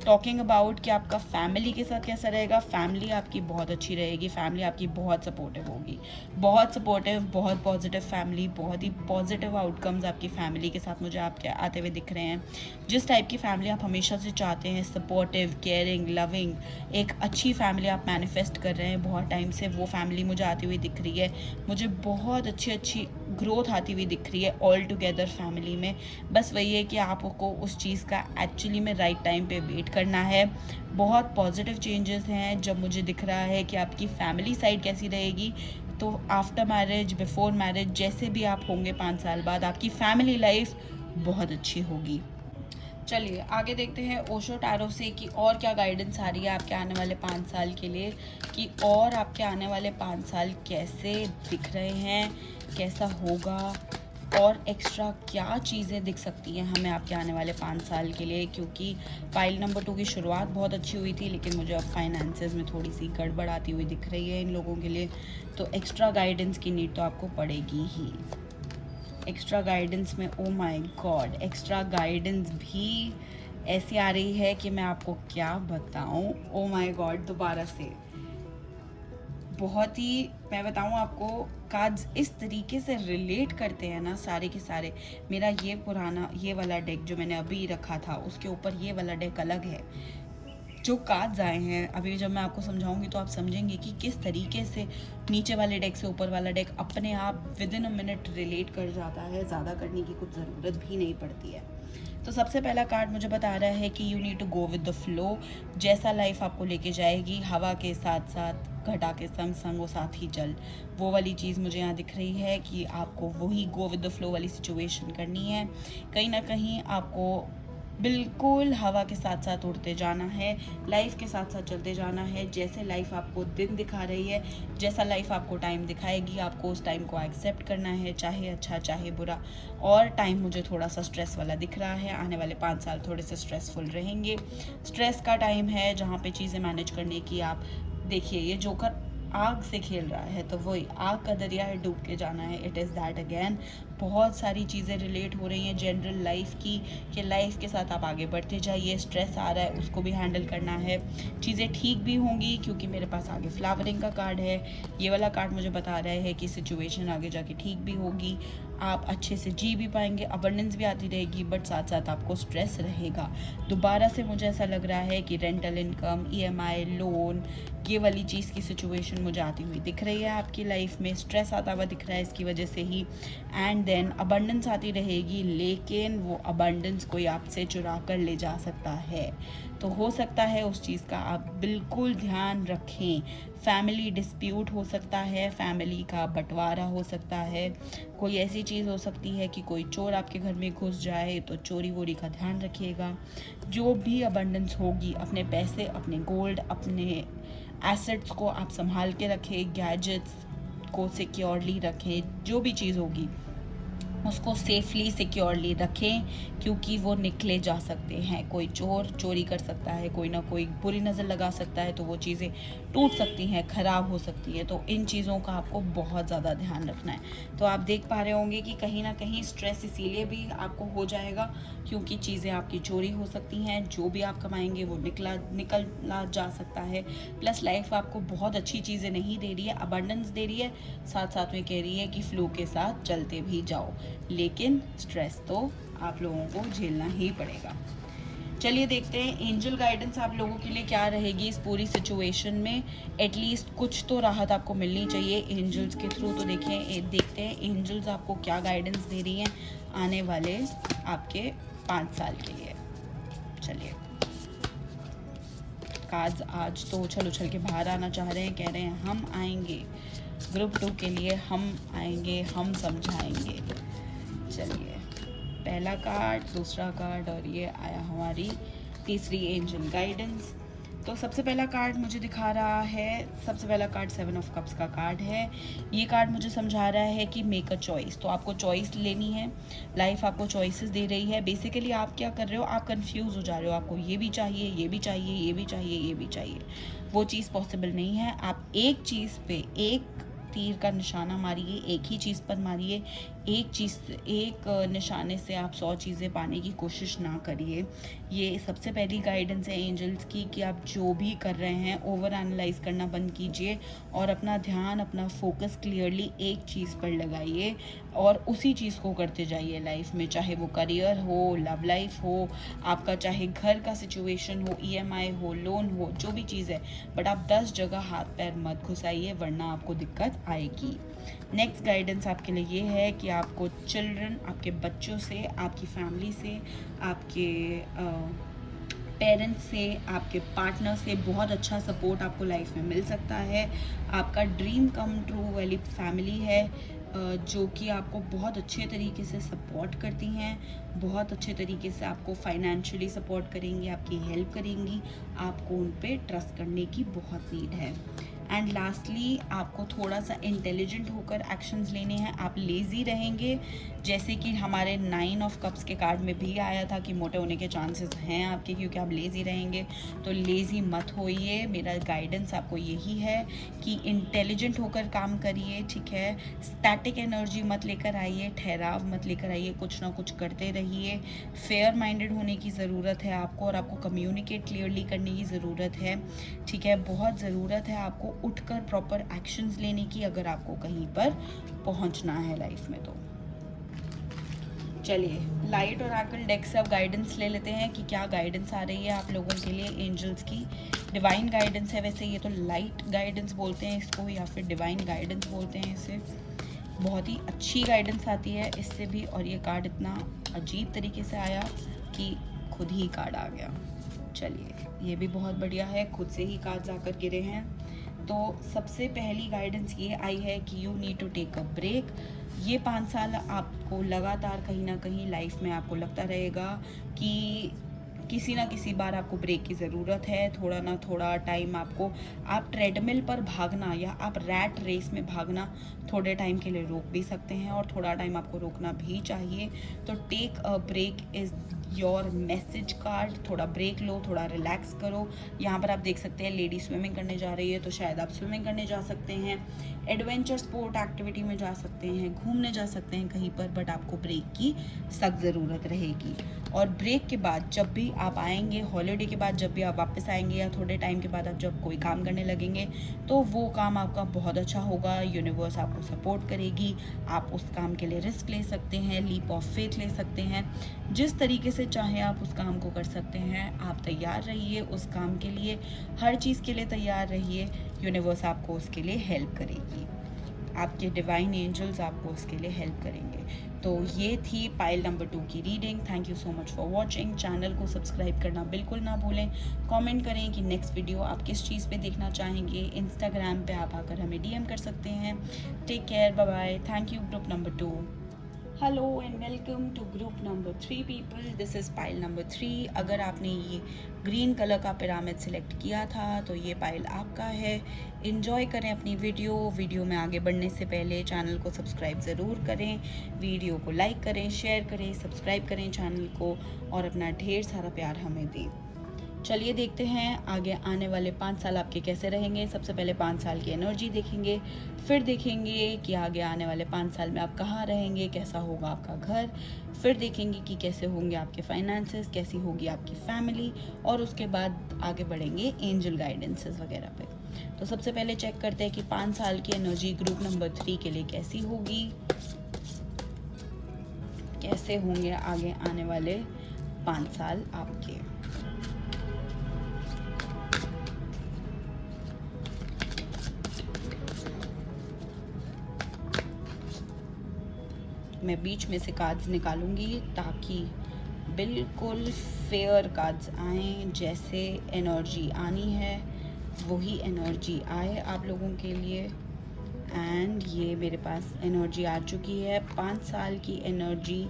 टॉकिंग अबाउट कि आपका फैमिली के साथ कैसा रहेगा, फैमिली आपकी बहुत अच्छी रहेगी, फैमिली आपकी बहुत सपोर्टिव होगी, बहुत सपोर्टिव, बहुत पॉजिटिव फैमिली, बहुत ही पॉजिटिव आउटकम्स आपकी फैमिली के साथ मुझे आपके आते हुए दिख रहे हैं। जिस टाइप की फैमिली आप हमेशा से चाहते हैं, सपोर्टिव, केयरिंग, लविंग, एक अच्छी फैमिली आप मैनिफेस्ट कर रहे हैं बहुत टाइम से, वो फैमिली मुझे आती हुई दिख रही है। मुझे बहुत अच्छी ग्रोथ आती हुई दिख रही है ऑल टुगेदर फैमिली में। बस वही है कि आपको उस चीज़ का एक्चुअली में राइट टाइम पे वेट करना है। बहुत पॉजिटिव चेंजेस हैं जब मुझे दिख रहा है कि आपकी फैमिली साइड कैसी रहेगी। तो आफ्टर मैरिज, बिफोर मैरिज, जैसे भी आप होंगे 5 साल बाद, आपकी फैमिली लाइफ बहुत अच्छी होगी। चलिए आगे देखते हैं ओशो टैरो से कि और क्या गाइडेंस आ रही है आपके आने वाले 5 साल के लिए, कि और आपके आने वाले 5 साल कैसे दिख रहे हैं, कैसा होगा, और एक्स्ट्रा क्या चीज़ें दिख सकती हैं हमें आपके आने वाले 5 साल के लिए। क्योंकि फाइल नंबर 2 की शुरुआत बहुत अच्छी हुई थी, लेकिन मुझे अब फाइनेंसेस में थोड़ी सी गड़बड़ आती हुई दिख रही है इन लोगों के लिए, तो एक्स्ट्रा गाइडेंस की नीड तो आपको पड़ेगी ही। एक्स्ट्रा गाइडेंस में, oh my God, extra guidance भी ऐसी आ रही है कि मैं आपको क्या बताऊं। ओ माय गॉड, दोबारा से बहुत ही, मैं बताऊं आपको, कार्ड्स इस तरीके से रिलेट करते हैं ना सारे के सारे। मेरा ये वाला डेक जो मैंने अभी रखा था, उसके ऊपर ये वाला डेक अलग है। जो कार्ड्स आए हैं अभी जब मैं आपको समझाऊंगी तो आप समझेंगे कि किस तरीके से नीचे वाले डेक से ऊपर वाला डेक अपने आप विदिन अ मिनट रिलेट कर जाता है, ज़्यादा करने की कुछ ज़रूरत भी नहीं पड़ती है। तो सबसे पहला कार्ड मुझे बता रहा है कि you need to go with the flow. जैसा लाइफ आपको लेके जाएगी, हवा के साथ साथ, घटा के संग संग वो साथ ही चल, वो वाली चीज़ मुझे यहाँ दिख रही है कि आपको वही गो विद द फ्लो वाली सिचुएशन करनी है। कहीं ना कहीं आपको बिल्कुल हवा के साथ साथ उड़ते जाना है, लाइफ के साथ साथ चलते जाना है। जैसे लाइफ आपको दिन दिखा रही है, जैसा लाइफ आपको टाइम दिखाएगी, आपको उस टाइम को एक्सेप्ट करना है, चाहे अच्छा चाहे बुरा। और टाइम मुझे थोड़ा सा स्ट्रेस वाला दिख रहा है, आने वाले 5 साल थोड़े से स्ट्रेसफुल रहेंगे। स्ट्रेस का टाइम है जहाँ पे चीज़ें मैनेज करने की। आप देखिए, ये जोकर आग से खेल रहा है, तो वही आग का दरिया है, डूब के जाना है। It is that again. बहुत सारी चीज़ें रिलेट हो रही हैं जनरल लाइफ की, कि लाइफ के साथ आप आगे बढ़ते जाइए। स्ट्रेस आ रहा है, उसको भी हैंडल करना है। चीज़ें ठीक भी होंगी, क्योंकि मेरे पास आगे फ्लावरिंग का कार्ड है। ये वाला कार्ड मुझे बता रहा है कि सिचुएशन आगे जाके ठीक भी होगी, आप अच्छे से जी भी पाएंगे, अबंडेंस भी आती रहेगी, बट साथ साथ आपको स्ट्रेस रहेगा। दोबारा से मुझे ऐसा लग रहा है कि रेंटल इनकम, EMI, लोन, ये वाली चीज़ की सिचुएशन मुझे आती हुई दिख रही है आपकी लाइफ में। स्ट्रेस आता हुआ दिख रहा है इसकी वजह से ही। एंड देन अबंडेंस आती रहेगी, लेकिन वो अबंडेंस कोई आपसे चुरा कर ले जा सकता है। तो हो सकता है उस चीज़ का आप बिल्कुल ध्यान रखें। फैमिली डिस्प्यूट हो सकता है, फैमिली का बंटवारा हो सकता है, कोई ऐसी चीज़ हो सकती है कि कोई चोर आपके घर में घुस जाए, तो चोरी वोरी का ध्यान रखिएगा। जो भी अबंडेंस होगी, अपने पैसे, अपने गोल्ड, अपने एसेट्स को आप संभाल के रखें, गैजेट्स को सिक्योरली रखें, जो भी चीज़ होगी उसको सेफली सिक्योरली रखें, क्योंकि वो निकले जा सकते हैं। कोई चोर चोरी कर सकता है, कोई ना कोई बुरी नज़र लगा सकता है, तो वो चीज़ें टूट सकती हैं, ख़राब हो सकती है। तो इन चीज़ों का आपको बहुत ज़्यादा ध्यान रखना है। तो आप देख पा रहे होंगे कि कहीं ना कहीं स्ट्रेस इसीलिए भी आपको हो जाएगा क्योंकि चीज़ें आपकी चोरी हो सकती हैं, जो भी आप कमाएंगे वो निकला जा सकता है। प्लस लाइफ आपको बहुत अच्छी चीज़ें नहीं दे रही है, अबंडेंस दे रही है, साथ साथ में कह रही है कि फ्लो के साथ चलते भी जाओ, लेकिन स्ट्रेस तो आप लोगों को झेलना ही पड़ेगा। चलिए देखते हैं एंजल गाइडेंस आप लोगों के लिए क्या रहेगी इस पूरी सिचुएशन में। एटलीस्ट कुछ तो राहत आपको मिलनी चाहिए एंजल्स के थ्रू। तो देखते हैं एंजल्स आपको क्या गाइडेंस दे रही हैं आने वाले आपके 5 साल के लिए। चलिए, कार्ड्स आज तो उछल उछल के बाहर आना चाह रहे हैं, कह रहे हैं हम आएंगे, ग्रुप 2 के लिए हम आएंगे, हम समझाएंगे। चलिए, पहला कार्ड, दूसरा कार्ड और ये आया हमारी तीसरी एंजल गाइडेंस। तो सबसे पहला कार्ड मुझे दिखा रहा है, सबसे पहला कार्ड 7 ऑफ कप्स का कार्ड है। ये कार्ड मुझे समझा रहा है कि मेक अ चॉइस। तो आपको चॉइस लेनी है, लाइफ आपको चॉइसेस दे रही है। बेसिकली आप क्या कर रहे हो, आप कंफ्यूज हो जा रहे हो, आपको ये भी चाहिए, ये भी चाहिए, ये भी चाहिए, ये भी चाहिए। वो चीज़ पॉसिबल नहीं है। आप एक चीज़ पे एक तीर का निशाना मारिए, एक ही चीज़ पर मारिए। एक निशाने से आप 100 चीज़ें पाने की कोशिश ना करिए। ये सबसे पहली गाइडेंस है एंजल्स की कि आप जो भी कर रहे हैं ओवर एनालाइज करना बंद कीजिए और अपना ध्यान, अपना फोकस क्लियरली एक चीज़ पर लगाइए और उसी चीज़ को करते जाइए लाइफ में। चाहे वो करियर हो, लव लाइफ हो, आपका चाहे घर का सिचुएशन हो, EMI हो, लोन हो, जो भी चीज़ है, बट आप 10 जगह हाथ पैर मत घुसाइए, वरना आपको दिक्कत आएगी। नेक्स्ट गाइडेंस आपके लिए ये है कि आपको चिल्ड्रन, आपके बच्चों से, आपकी फैमिली से, आपके पेरेंट्स से, आपके पार्टनर से बहुत अच्छा सपोर्ट आपको लाइफ में मिल सकता है। आपका ड्रीम कम ट्रू वाली फैमिली है जो कि आपको बहुत अच्छे तरीके से सपोर्ट करती हैं, बहुत अच्छे तरीके से आपको फाइनेंशियली सपोर्ट करेंगी, आपकी हेल्प करेंगी। आपको उन पे ट्रस्ट करने की बहुत नीड है। एंड लास्टली आपको थोड़ा सा इंटेलिजेंट होकर एक्शंस लेने हैं। आप लेज़ी रहेंगे, जैसे कि हमारे 9 ऑफ कप्स के कार्ड में भी आया था कि मोटे होने के चांसेस हैं आपके, क्योंकि आप लेज़ी रहेंगे। तो लेज़ी मत होइए। मेरा गाइडेंस आपको यही है कि इंटेलिजेंट होकर काम करिए, ठीक है। स्टैटिक एनर्जी मत लेकर आइए, ठहराव मत लेकर आइए, कुछ ना कुछ करते रहिए। फेयर माइंडेड होने की ज़रूरत है आपको, और आपको कम्युनिकेट क्लियरली करने की ज़रूरत है, ठीक है। बहुत ज़रूरत है आपको उठकर प्रॉपर एक्शंस लेने की, अगर आपको कहीं पर पहुंचना है लाइफ में। तो चलिए, लाइट और आर्कल डेक से अब गाइडेंस ले लेते हैं कि क्या गाइडेंस आ रही है आप लोगों के लिए एंजल्स की। डिवाइन गाइडेंस है, वैसे ये तो लाइट गाइडेंस बोलते हैं इसको, या फिर डिवाइन गाइडेंस बोलते हैं इसे। बहुत ही अच्छी गाइडेंस आती है इससे भी, और ये कार्ड इतना अजीब तरीके से आया कि खुद ही कार्ड आ गया। चलिए, ये भी बहुत बढ़िया है, खुद से ही कार्ड्स आकर गिरे हैं। तो सबसे पहली गाइडेंस ये आई है कि you need to take a break. ये 5 साल आपको लगातार कहीं ना कहीं लाइफ में आपको लगता रहेगा कि किसी ना किसी बार आपको ब्रेक की ज़रूरत है। थोड़ा ना थोड़ा टाइम आपको, आप ट्रेडमिल पर भागना या आप रैट रेस में भागना थोड़े टाइम के लिए रोक भी सकते हैं, और थोड़ा टाइम आपको रोकना भी चाहिए। तो take a break is your message card. थोड़ा ब्रेक लो, थोड़ा रिलैक्स करो। यहाँ पर आप देख सकते हैं लेडी स्विमिंग करने जा रही है, तो शायद आप स्विमिंग करने जा सकते हैं, एडवेंचर स्पोर्ट एक्टिविटी में जा सकते हैं, घूमने जा सकते हैं कहीं पर, बट आपको ब्रेक की सख्त ज़रूरत रहेगी। और ब्रेक के बाद जब भी आप आएंगे, हॉलीडे के बाद जब भी आप वापस आएंगे, या थोड़े टाइम के बाद आप जब कोई काम करने लगेंगे, तो वो काम आपका बहुत अच्छा होगा। यूनिवर्स आपको सपोर्ट करेगी, आप उस काम के लिए रिस्क ले सकते हैं, लीप ऑफ फेथ ले सकते हैं। जिस तरीके से चाहें आप उस काम को कर सकते हैं। आप तैयार रहिए उस काम के लिए, हर चीज़ के लिए तैयार रहिए, यूनिवर्स आपको उसके लिए हेल्प करेगी। आपके डिवाइन एंजल्स आपको उसके लिए हेल्प करेंगे। तो ये थी पाइल नंबर 2 की reading. Thank you so much for watching. Channel को सब्सक्राइब करना बिल्कुल ना भूलें। कमेंट करें कि नेक्स्ट वीडियो आप किस चीज़ पे देखना चाहेंगे। इंस्टाग्राम पे आप आकर हमें DM कर सकते हैं। Take care, bye bye. Thank you group number 2। Hello and welcome to group number 3 people. This is pile number 3। अगर आपने ये ग्रीन कलर का पिरामिड सिलेक्ट किया था तो ये पाइल आपका है। इन्जॉय करें अपनी वीडियो में आगे बढ़ने से पहले चैनल को सब्सक्राइब ज़रूर करें, वीडियो को लाइक करें, शेयर करें, सब्सक्राइब करें चैनल को और अपना ढेर सारा प्यार हमें दें। चलिए देखते हैं आगे आने वाले 5 साल आपके कैसे रहेंगे। सबसे पहले 5 साल की एनर्जी देखेंगे, फिर देखेंगे कि आगे आने वाले 5 साल में आप कहाँ रहेंगे, कैसा होगा आपका घर, फिर देखेंगे कि कैसे होंगे आपके फाइनेंसेस, कैसी होगी आपकी फैमिली, और उसके बाद आगे बढ़ेंगे एंजल गाइडेंसेस वगैरह पे। तो सबसे पहले चेक करते हैं कि 5 साल की एनर्जी ग्रुप नंबर 3 के लिए कैसी होगी, कैसे होंगे आगे आने वाले 5 साल आपके। मैं बीच में से कार्ड्स निकालूंगी ताकि बिल्कुल फेयर कार्ड्स आएँ। जैसे एनर्जी आनी है वही एनर्जी आए आप लोगों के लिए। एंड ये मेरे पास एनर्जी आ चुकी है। 5 साल की एनर्जी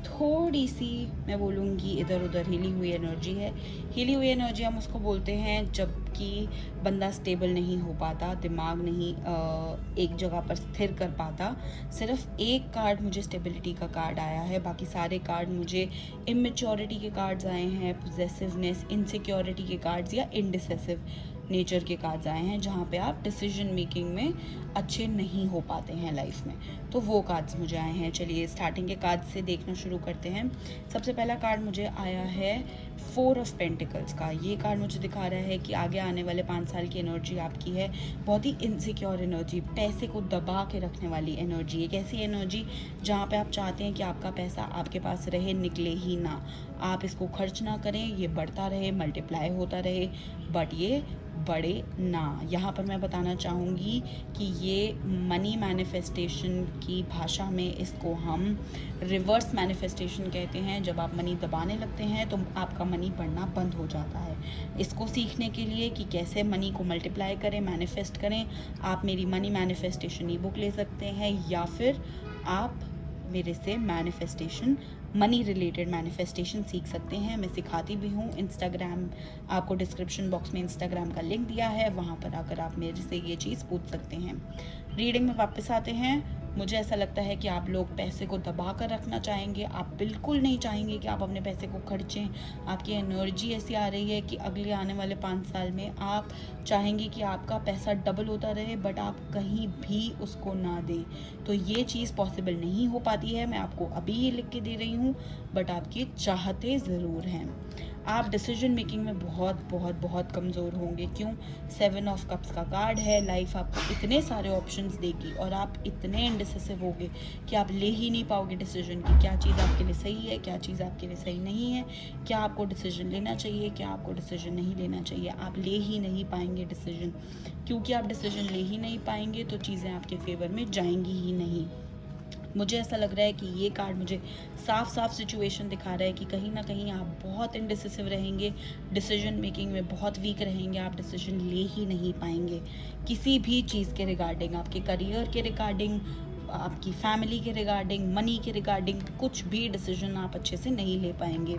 थोड़ी सी मैं बोलूँगी इधर उधर हिली हुई एनर्जी है। हिली हुई एनर्जी हम उसको बोलते हैं जबकि बंदा स्टेबल नहीं हो पाता, दिमाग नहीं एक जगह पर स्थिर कर पाता। सिर्फ एक कार्ड मुझे स्टेबिलिटी का कार्ड आया है, बाकी सारे कार्ड मुझे इमेच्योरिटी के कार्ड्स आए हैं, पोजेसिवनेस, इनसिक्योरिटी के कार्ड्स या इंडिसेसिव नेचर के कार्ड्स आए हैं, जहाँ पे आप डिसीजन मेकिंग में अच्छे नहीं हो पाते हैं लाइफ में। तो वो कार्ड्स मुझे आए हैं। चलिए स्टार्टिंग के कार्ड से देखना शुरू करते हैं। सबसे पहला कार्ड मुझे आया है 4 ऑफ पेंटिकल्स का। ये कार्ड मुझे दिखा रहा है कि आगे आने वाले 5 साल की एनर्जी आपकी है बहुत ही इनसिक्योर एनर्जी, पैसे को दबा के रखने वाली एनर्जी। एक ऐसी एनर्जी जहाँ पे आप चाहते हैं कि आपका पैसा आपके पास रहे, निकले ही ना, आप इसको खर्च ना करें, ये बढ़ता रहे, मल्टीप्लाई होता रहे, बट ये बढ़े ना। यहाँ पर मैं बताना चाहूँगी कि ये मनी मैनिफेस्टेशन की भाषा में इसको हम रिवर्स मैनिफेस्टेशन कहते हैं। जब आप मनी दबाने लगते हैं तो आपका मनी बढ़ना बंद हो जाता है। इसको सीखने के लिए कि कैसे मनी को मल्टीप्लाई करें, मैनिफेस्ट करें, आप मेरी मनी मैनिफेस्टेशन ई बुक ले सकते हैं या फिर आप मेरे से मैनिफेस्टेशन, मनी रिलेटेड मैनिफेस्टेशन सीख सकते हैं। मैं सिखाती भी हूँ। इंस्टाग्राम, आपको डिस्क्रिप्शन बॉक्स में इंस्टाग्राम का लिंक दिया है, वहाँ पर आकर आप मेरे से ये चीज़ पूछ सकते हैं। रीडिंग में वापस आते हैं। मुझे ऐसा लगता है कि आप लोग पैसे को दबा कर रखना चाहेंगे। आप बिल्कुल नहीं चाहेंगे कि आप अपने पैसे को खर्चें। आपकी एनर्जी ऐसी आ रही है कि अगले आने वाले 5 साल में आप चाहेंगे कि आपका पैसा डबल होता रहे, बट आप कहीं भी उसको ना दें। तो ये चीज़ पॉसिबल नहीं हो पाती है। मैं आपको अभी ये लिख के दे रही हूँ, बट आपकी चाहते ज़रूर हैं। आप डिसीजन मेकिंग में बहुत बहुत बहुत कमज़ोर होंगे। क्यों? 7 ऑफ कप्स का कार्ड है। लाइफ आपको इतने सारे ऑप्शंस देगी और आप इतने इंडिसिसिव होगे कि आप ले ही नहीं पाओगे डिसीजन कि क्या चीज़ आपके लिए सही है, क्या चीज़ आपके लिए सही नहीं है, क्या आपको डिसीजन लेना चाहिए, क्या आपको डिसीजन नहीं लेना चाहिए। आप ले ही नहीं पाएंगे डिसीजन। क्योंकि आप डिसीजन ले ही नहीं पाएंगे तो चीज़ें आपके फेवर में जाएंगी ही नहीं। मुझे ऐसा लग रहा है कि ये कार्ड मुझे साफ साफ सिचुएशन दिखा रहा है कि कहीं ना कहीं आप बहुत इनडिसिसिव रहेंगे, डिसीजन मेकिंग में बहुत वीक रहेंगे, आप डिसीजन ले ही नहीं पाएंगे किसी भी चीज़ के रिगार्डिंग, आपके करियर के रिगार्डिंग, आपकी फैमिली के रिगार्डिंग, मनी के रिगार्डिंग, कुछ भी डिसीजन आप अच्छे से नहीं ले पाएंगे।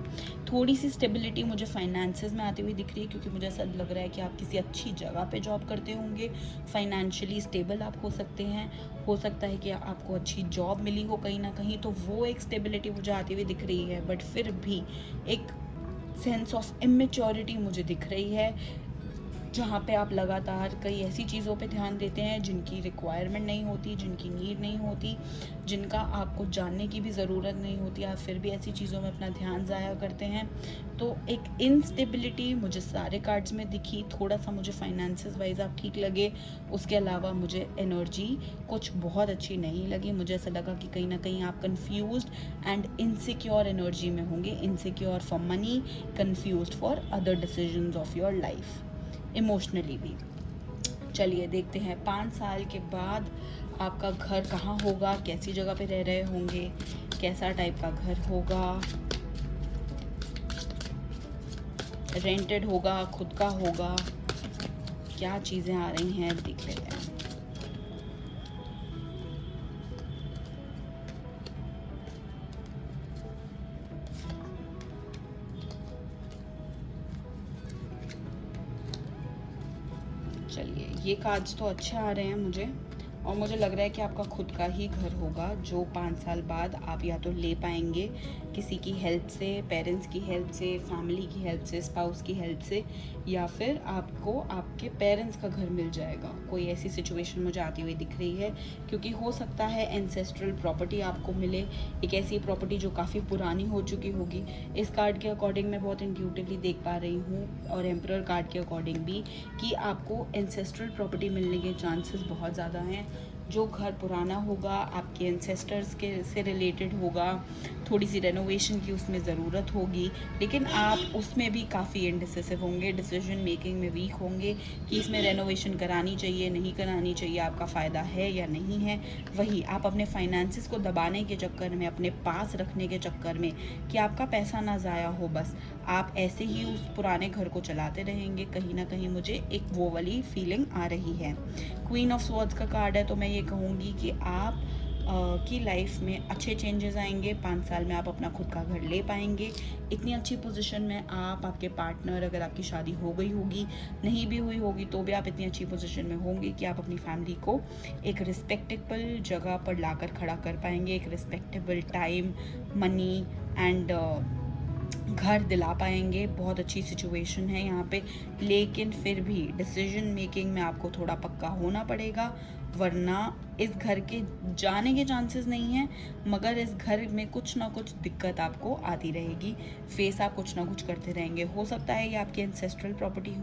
थोड़ी सी स्टेबिलिटी मुझे फाइनेंसेस में आती हुई दिख रही है, क्योंकि मुझे ऐसा लग रहा है कि आप किसी अच्छी जगह पे जॉब करते होंगे, फाइनेंशियली स्टेबल आप हो सकते हैं। हो सकता है कि आपको अच्छी जॉब मिली हो कहीं ना कहीं, तो वो एक स्टेबिलिटी मुझे आती हुई दिख रही है। बट फिर भी एक सेंस ऑफ इमेच्योरिटी मुझे दिख रही है, जहाँ पे आप लगातार कई ऐसी चीज़ों पे ध्यान देते हैं जिनकी रिक्वायरमेंट नहीं होती, जिनकी नीड नहीं होती, जिनका आपको जानने की भी ज़रूरत नहीं होती, आप फिर भी ऐसी चीज़ों में अपना ध्यान ज़ाया करते हैं। तो एक इनस्टेबिलिटी मुझे सारे कार्ड्स में दिखी। थोड़ा सा मुझे फाइनेंसेस वाइज आप ठीक लगे, उसके अलावा मुझे एनर्जी कुछ बहुत अच्छी नहीं लगी। मुझे ऐसा लगा कि कहीं ना कहीं आप कन्फ्यूज्ड एंड इनसिक्योर एनर्जी में होंगे, insecure for money, confused for other decisions of your life, emotionally भी। चलिए देखते हैं 5 साल के बाद आपका घर कहाँ होगा, कैसी जगह पे रह रहे होंगे, कैसा टाइप का घर होगा, रेंटेड होगा, खुद का होगा, क्या चीज़ें आ रही हैं देख लेते हैं। चलिए ये कार्ड्स तो अच्छे आ रहे हैं मुझे, और मुझे लग रहा है कि आपका खुद का ही घर होगा जो 5 साल बाद आप या तो ले पाएंगे किसी की हेल्प से, पेरेंट्स की हेल्प से, फैमिली की हेल्प से, स्पाउस की हेल्प से, या फिर आपको आपके पेरेंट्स का घर मिल जाएगा। कोई ऐसी सिचुएशन मुझे आती हुई दिख रही है, क्योंकि हो सकता है एंसेस्ट्रल प्रॉपर्टी आपको मिले, एक ऐसी प्रॉपर्टी जो काफ़ी पुरानी हो चुकी होगी। इस कार्ड के अकॉर्डिंग मैं बहुत इंट्यूटिवली देख पा रही हूँ, और एम्परर कार्ड के अकॉर्डिंग भी, कि आपको एंसेस्ट्रल प्रॉपर्टी मिलने के चांसेस बहुत ज़्यादा हैं। जो घर पुराना होगा, आपके एंसेस्टर्स के से रिलेटेड होगा, थोड़ी सी रेनोवेशन की उसमें ज़रूरत होगी, लेकिन आप उसमें भी काफ़ी इंडिसिसिव होंगे, डिसीजन मेकिंग में वीक होंगे कि इसमें रेनोवेशन करानी चाहिए, नहीं करानी चाहिए, आपका फ़ायदा है या नहीं है। वही आप अपने फाइनेंसिस को दबाने के चक्कर में, अपने पास रखने के चक्कर में, कि आपका पैसा ना ज़ाया हो, बस आप ऐसे ही उस पुराने घर को चलाते रहेंगे। कहीं ना कहीं मुझे एक वो वाली फीलिंग आ रही है। क्वीन ऑफ स्वॉर्ड्स का कार्ड है, तो मैं ये कहूँगी कि आप की लाइफ में अच्छे चेंजेस आएंगे। 5 साल में आप अपना खुद का घर ले पाएंगे। इतनी अच्छी पोजीशन में आप, आपके पार्टनर, अगर आपकी शादी हो गई होगी, नहीं भी हुई होगी, तो भी आप इतनी अच्छी पोजीशन में होंगे कि आप अपनी फैमिली को एक रिस्पेक्टेबल जगह पर लाकर खड़ा कर पाएंगे, एक रिस्पेक्टेबल टाइम, मनी एंड घर दिला पाएंगे। बहुत अच्छी सिचुएशन है यहाँ पे, लेकिन फिर भी डिसीजन मेकिंग में आपको थोड़ा पक्का होना पड़ेगा, वरना इस घर के जाने के चांसेस नहीं हैं, मगर इस घर में कुछ ना कुछ दिक्कत आपको आती रहेगी। फेस आप कुछ ना कुछ करते रहेंगे। हो सकता है ये आपकी एंसेस्ट्रल प्रॉपर्टी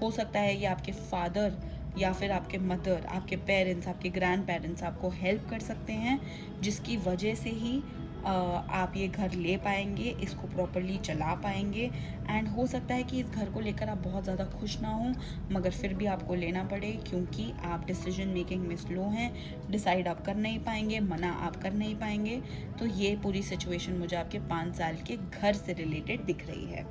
हो सकता है ये आपके फादर या फिर आपके मदर, आपके पेरेंट्स, आपके ग्रैंड पेरेंट्स आपको हेल्प कर सकते हैं, जिसकी वजह से ही आप ये घर ले पाएंगे, इसको प्रॉपरली चला पाएंगे। एंड हो सकता है कि इस घर को लेकर आप बहुत ज़्यादा खुश ना हो, मगर फिर भी आपको लेना पड़े, क्योंकि आप डिसीजन मेकिंग में स्लो हैं, डिसाइड आप कर नहीं पाएंगे, मना आप कर नहीं पाएंगे। तो ये पूरी सिचुएशन मुझे आपके 5 साल के घर से रिलेटेड दिख रही है।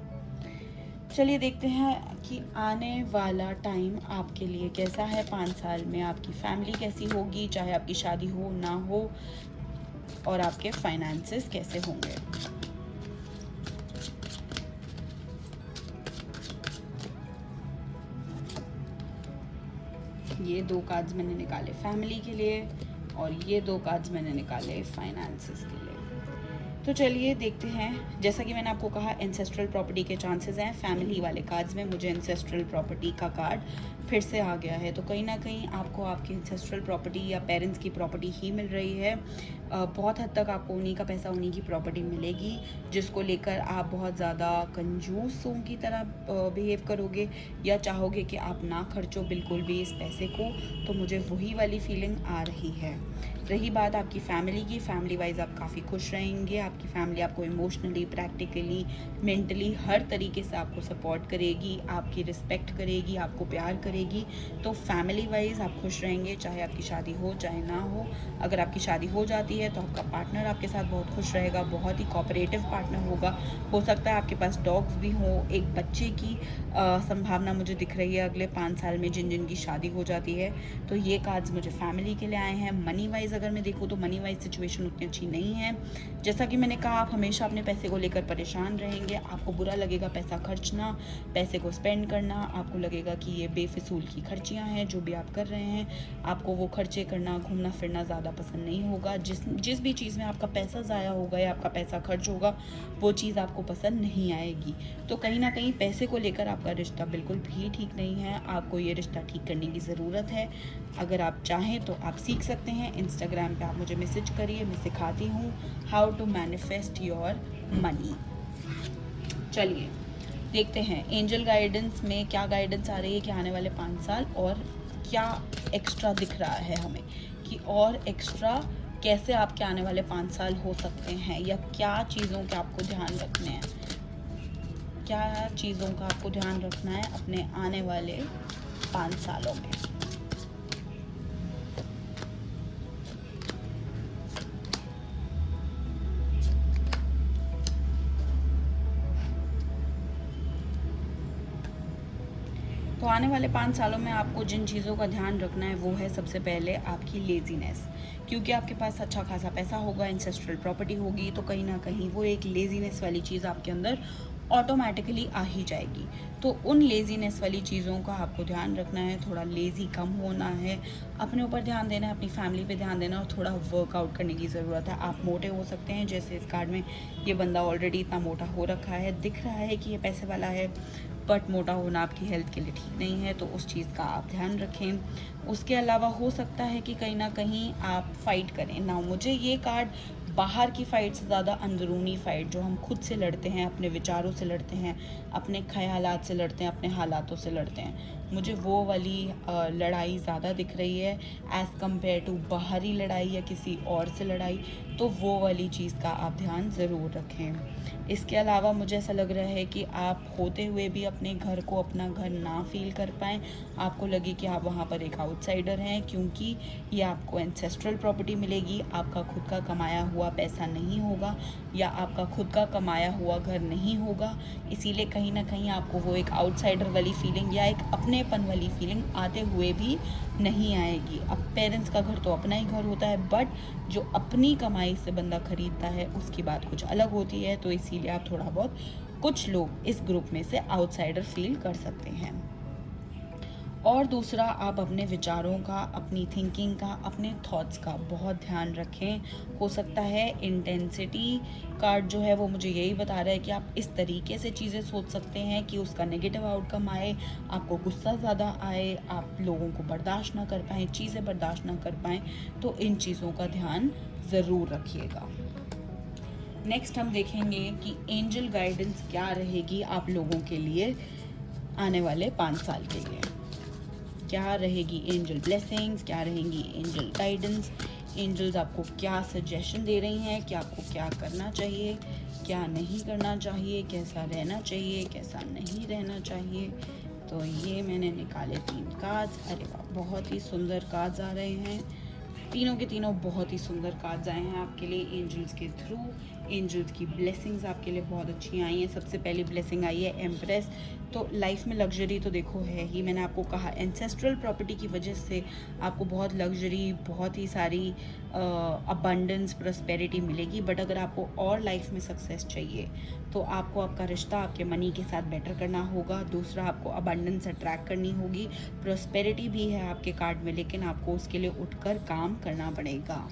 चलिए देखते हैं कि आने वाला टाइम आपके लिए कैसा है। 5 साल में आपकी फैमिली कैसी होगी, चाहे आपकी शादी हो ना हो, और आपके फाइनेंसेस कैसे होंगे। ये 2 कार्ड्स मैंने निकाले फैमिली के लिए, और ये 2 कार्ड्स मैंने निकाले फाइनेंसेस के लिए। तो चलिए देखते हैं। जैसा कि मैंने आपको कहा, एंसेस्ट्रल प्रॉपर्टी के चांसेस हैं। फैमिली वाले कार्ड्स में मुझे एंसेस्ट्रल प्रॉपर्टी का कार्ड फिर से आ गया है, तो कहीं ना कहीं आपको आपकी एंसेस्ट्रल प्रॉपर्टी या पेरेंट्स की प्रॉपर्टी ही मिल रही है। बहुत हद तक आपको उन्हीं का पैसा, उन्हीं की प्रॉपर्टी मिलेगी, जिसको लेकर आप बहुत ज़्यादा कंजूसों की तरह बिहेव करोगे, या चाहोगे कि आप ना खर्चो बिल्कुल भी इस पैसे को। तो मुझे वही वाली फीलिंग आ रही है। रही बात आपकी फैमिली की, फैमिली वाइज आप काफ़ी खुश रहेंगे। आपकी फैमिली आपको इमोशनली, प्रैक्टिकली, मेंटली हर तरीके से आपको सपोर्ट करेगी, आपकी रिस्पेक्ट करेगी, आपको प्यार करेगी। तो फैमिली वाइज आप खुश रहेंगे, चाहे आपकी शादी हो चाहे ना हो। अगर आपकी शादी हो जाती है तो आपका पार्टनर आपके साथ बहुत खुश रहेगा, बहुत ही कोऑपरेटिव पार्टनर होगा। हो सकता है आपके पास डॉग्स भी हों। एक बच्चे की संभावना मुझे दिख रही है अगले 5 साल में, जिन जिन की शादी हो जाती है। तो ये कार्ड्स मुझे फैमिली के लिए आए हैं। मनी वाइज अगर मैं देखूँ तो मनी वाइज सिचुएशन उतनी अच्छी नहीं है। जैसा कि मैंने कहा, आप हमेशा अपने पैसे को लेकर परेशान रहेंगे। आपको बुरा लगेगा पैसा खर्चना, पैसे को स्पेंड करना। आपको लगेगा कि ये बेफिजूल की खर्चियाँ हैं जो भी आप कर रहे हैं। आपको वो खर्चे करना, घूमना फिरना ज़्यादा पसंद नहीं होगा। जिस भी चीज़ में आपका पैसा ज़ाया होगा या आपका पैसा खर्च होगा, वो चीज़ आपको पसंद नहीं आएगी। तो कहीं ना कहीं पैसे को लेकर आपका रिश्ता बिल्कुल भी ठीक नहीं है। आपको ये रिश्ता ठीक करने की ज़रूरत है। अगर आप चाहें तो आप सीख सकते हैं। इंस्टाग्राम पे आप मुझे मैसेज करिए, मैं सिखाती हूँ how to manifest your money. चलिए देखते हैं एंजल गाइडेंस में क्या गाइडेंस आ रही है कि आने वाले 5 साल और क्या एक्स्ट्रा दिख रहा है हमें, कि और एक्स्ट्रा कैसे आपके आने वाले 5 साल हो सकते हैं, या क्या चीज़ों के आपको ध्यान रखने हैं, क्या चीज़ों का आपको ध्यान रखना है अपने आने वाले 5 सालों में। तो आने वाले 5 सालों में आपको जिन चीज़ों का ध्यान रखना है वो है सबसे पहले आपकी लेज़ीनेस। क्योंकि आपके पास अच्छा खासा पैसा होगा, एंसेस्ट्रल प्रॉपर्टी होगी, तो कहीं ना कहीं वो एक लेज़ीनेस वाली चीज़ आपके अंदर ऑटोमेटिकली आ ही जाएगी। तो उन लेज़ीनेस वाली चीज़ों का आपको ध्यान रखना है, थोड़ा लेज़ी कम होना है, अपने ऊपर ध्यान देना है, अपनी फैमिली पे ध्यान देना, और थोड़ा वर्कआउट करने की ज़रूरत है। आप मोटे हो सकते हैं, जैसे इस कार्ड में ये बंदा ऑलरेडी इतना मोटा हो रखा है, दिख रहा है कि ये पैसे वाला है, बट मोटा होना आपकी हेल्थ के लिए ठीक नहीं है, तो उस चीज़ का आप ध्यान रखें। उसके अलावा हो सकता है कि कहीं ना कहीं आप फाइट करें ना। मुझे ये कार्ड बाहर की फ़ाइट से ज़्यादा अंदरूनी फ़ाइट, जो हम खुद से लड़ते हैं, अपने विचारों से लड़ते हैं, अपने ख्यालात से लड़ते हैं, अपने हालातों से लड़ते हैं, मुझे वो वाली लड़ाई ज़्यादा दिख रही है एज़ कम्पेयर टू बाहरी लड़ाई या किसी और से लड़ाई। तो वो वाली चीज़ का आप ध्यान ज़रूर रखें। इसके अलावा मुझे ऐसा लग रहा है कि आप होते हुए भी अपने घर को अपना घर ना फील कर पाएँ, आपको लगे कि आप वहाँ पर एक आउटसाइडर हैं, क्योंकि ये आपको एंसेस्ट्रल प्रॉपर्टी मिलेगी, आपका खुद का कमाया हुआ पैसा नहीं होगा या आपका खुद का कमाया हुआ घर नहीं होगा। इसीलिए कहीं ना कहीं आपको वो एक आउटसाइडर वाली फीलिंग या एक अपनेपन वाली फीलिंग आते हुए भी नहीं आएगी। अब पेरेंट्स का घर तो अपना ही घर होता है, बट जो अपनी कमाई से बंदा खरीदता है उसकी बात कुछ अलग होती है। तो इसीलिए आप थोड़ा बहुत, कुछ लोग इस ग्रुप में से आउटसाइडर फील कर सकते हैं। और दूसरा, आप अपने विचारों का, अपनी थिंकिंग का, अपने थॉट्स का बहुत ध्यान रखें। हो सकता है इंटेंसिटी कार्ड जो है वो मुझे यही बता रहा है कि आप इस तरीके से चीज़ें सोच सकते हैं कि उसका नेगेटिव आउटकम आए, आपको गुस्सा ज़्यादा आए, आप लोगों को बर्दाश्त ना कर पाएँ, चीज़ें बर्दाश्त ना कर पाएँ। तो इन चीज़ों का ध्यान ज़रूर रखिएगा। नेक्स्ट हम देखेंगे कि एंजल गाइडेंस क्या रहेगी आप लोगों के लिए आने वाले 5 साल के लिए। क्या रहेगी एंजल ब्लेसिंग्स, क्या रहेंगी एंजल गाइडेंस, एंजल्स आपको क्या सजेशन दे रही हैं कि आपको क्या करना चाहिए, क्या नहीं करना चाहिए, कैसा रहना चाहिए, कैसा नहीं रहना चाहिए। तो ये मैंने निकाले 3 कार्ड्स। अरे वाह, बहुत ही सुंदर कार्ड्स आ रहे हैं, तीनों के तीनों बहुत ही सुंदर कार्ड्स आए हैं आपके लिए एंजल्स के थ्रू। एंजल्स की ब्लेसिंग्स आपके लिए बहुत अच्छी आई हैं। सबसे पहली ब्लेसिंग आई है एम्प्रेस। तो लाइफ में लग्जरी तो देखो है ही, मैंने आपको कहा एंसेस्ट्रल प्रॉपर्टी की वजह से आपको बहुत लग्जरी, बहुत ही सारी अबंडेंस, प्रॉस्पेरिटी मिलेगी। बट अगर आपको और लाइफ में सक्सेस चाहिए तो आपको आपका रिश्ता आपके मनी के साथ बेटर करना होगा। दूसरा, आपको अबंडेंस अट्रैक्ट करनी होगी। प्रॉस्पेरिटी भी है आपके कार्ड में, लेकिन आपको उसके लिए उठकर काम करना पड़ेगा।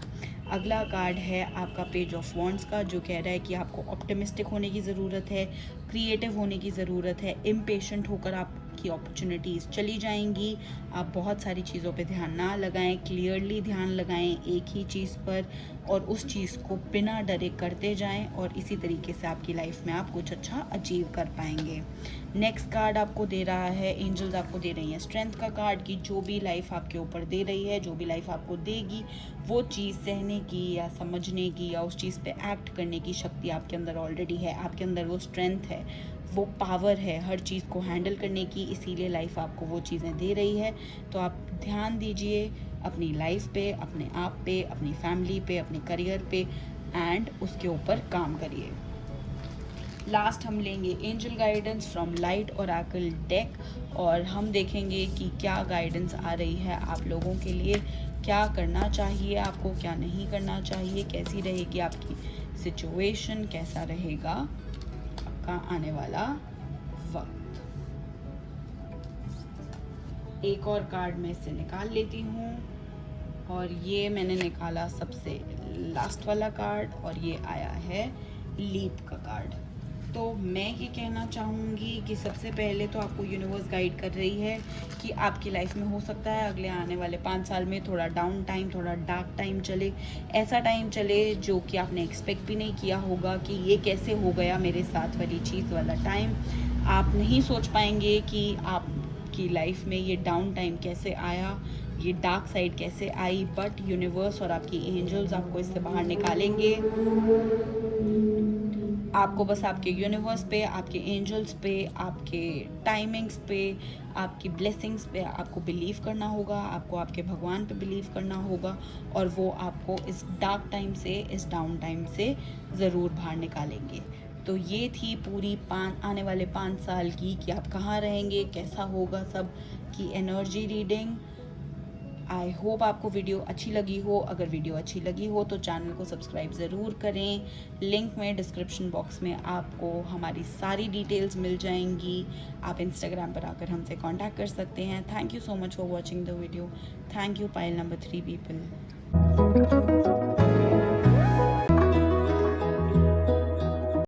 अगला कार्ड है आपका पेज ऑफ वॉन्ड्स का, जो कह रहा है कि आपको ऑप्टिमिस्टिक होने की ज़रूरत है, क्रिएटिव होने की ज़रूरत है। इम्पेशेंट होकर आपकी अपॉर्चुनिटीज़ चली जाएंगी। आप बहुत सारी चीज़ों पे ध्यान ना लगाएं, क्लियरली ध्यान लगाएं एक ही चीज़ पर, और उस चीज़ को बिना डरे करते जाएं, और इसी तरीके से आपकी लाइफ में आप कुछ अच्छा अचीव कर पाएंगे। नेक्स्ट कार्ड आपको दे रहा है, एंजल्स आपको दे रही हैं स्ट्रेंथ का कार्ड, कि जो भी लाइफ आपके ऊपर दे रही है, जो भी लाइफ आपको देगी, वो चीज़ सहने की या समझने की या उस चीज़ पे एक्ट करने की शक्ति आपके अंदर ऑलरेडी है। आपके अंदर वो स्ट्रेंथ है, वो पावर है हर चीज़ को हैंडल करने की, इसीलिए लाइफ आपको वो चीज़ें दे रही है। तो आप ध्यान दीजिए अपनी लाइफ पे, अपने आप पे, अपनी फैमिली पे, अपने करियर पे, एंड उसके ऊपर काम करिए। लास्ट हम लेंगे angel guidance from light Oracle deck, और हम देखेंगे कि क्या गाइडेंस आ रही है आप लोगों के लिए, क्या करना चाहिए आपको, क्या नहीं करना चाहिए, कैसी रहेगी आपकी सिचुएशन, कैसा रहेगा आपका आने वाला वक्त। एक और कार्ड मैं इससे निकाल लेती हूँ, और ये मैंने निकाला सबसे लास्ट वाला कार्ड, और ये आया है लीप का कार्ड। तो मैं ये कहना चाहूँगी कि सबसे पहले तो आपको यूनिवर्स गाइड कर रही है कि आपकी लाइफ में हो सकता है अगले आने वाले 5 साल में थोड़ा डाउन टाइम, थोड़ा डार्क टाइम चले, ऐसा टाइम चले जो कि आपने एक्सपेक्ट भी नहीं किया होगा कि ये कैसे हो गया मेरे साथ वाली चीज़ वाला टाइम। आप नहीं सोच पाएंगे कि आपकी लाइफ में ये डाउन टाइम कैसे आया, ये डार्क साइड कैसे आई, बट यूनिवर्स और आपकी एंजल्स आपको इससे बाहर निकालेंगे। आपको बस आपके यूनिवर्स पे, आपके एंजल्स पे, आपके टाइमिंग्स पे, आपकी ब्लेसिंग्स पे आपको बिलीव करना होगा, आपको आपके भगवान पे बिलीव करना होगा, और वो आपको इस डार्क टाइम से, इस डाउन टाइम से ज़रूर बाहर निकालेंगे। तो ये थी पूरी आने वाले 5 साल की कि आप कहाँ रहेंगे, कैसा होगा सब की एनर्जी रीडिंग। आई होप आपको वीडियो अच्छी लगी हो। अगर वीडियो अच्छी लगी हो तो चैनल को सब्सक्राइब ज़रूर करें। लिंक में डिस्क्रिप्शन बॉक्स में आपको हमारी सारी डिटेल्स मिल जाएंगी। आप इंस्टाग्राम पर आकर हमसे कांटेक्ट कर सकते हैं। Thank you so much for watching the video. Thank you pile number 3 people.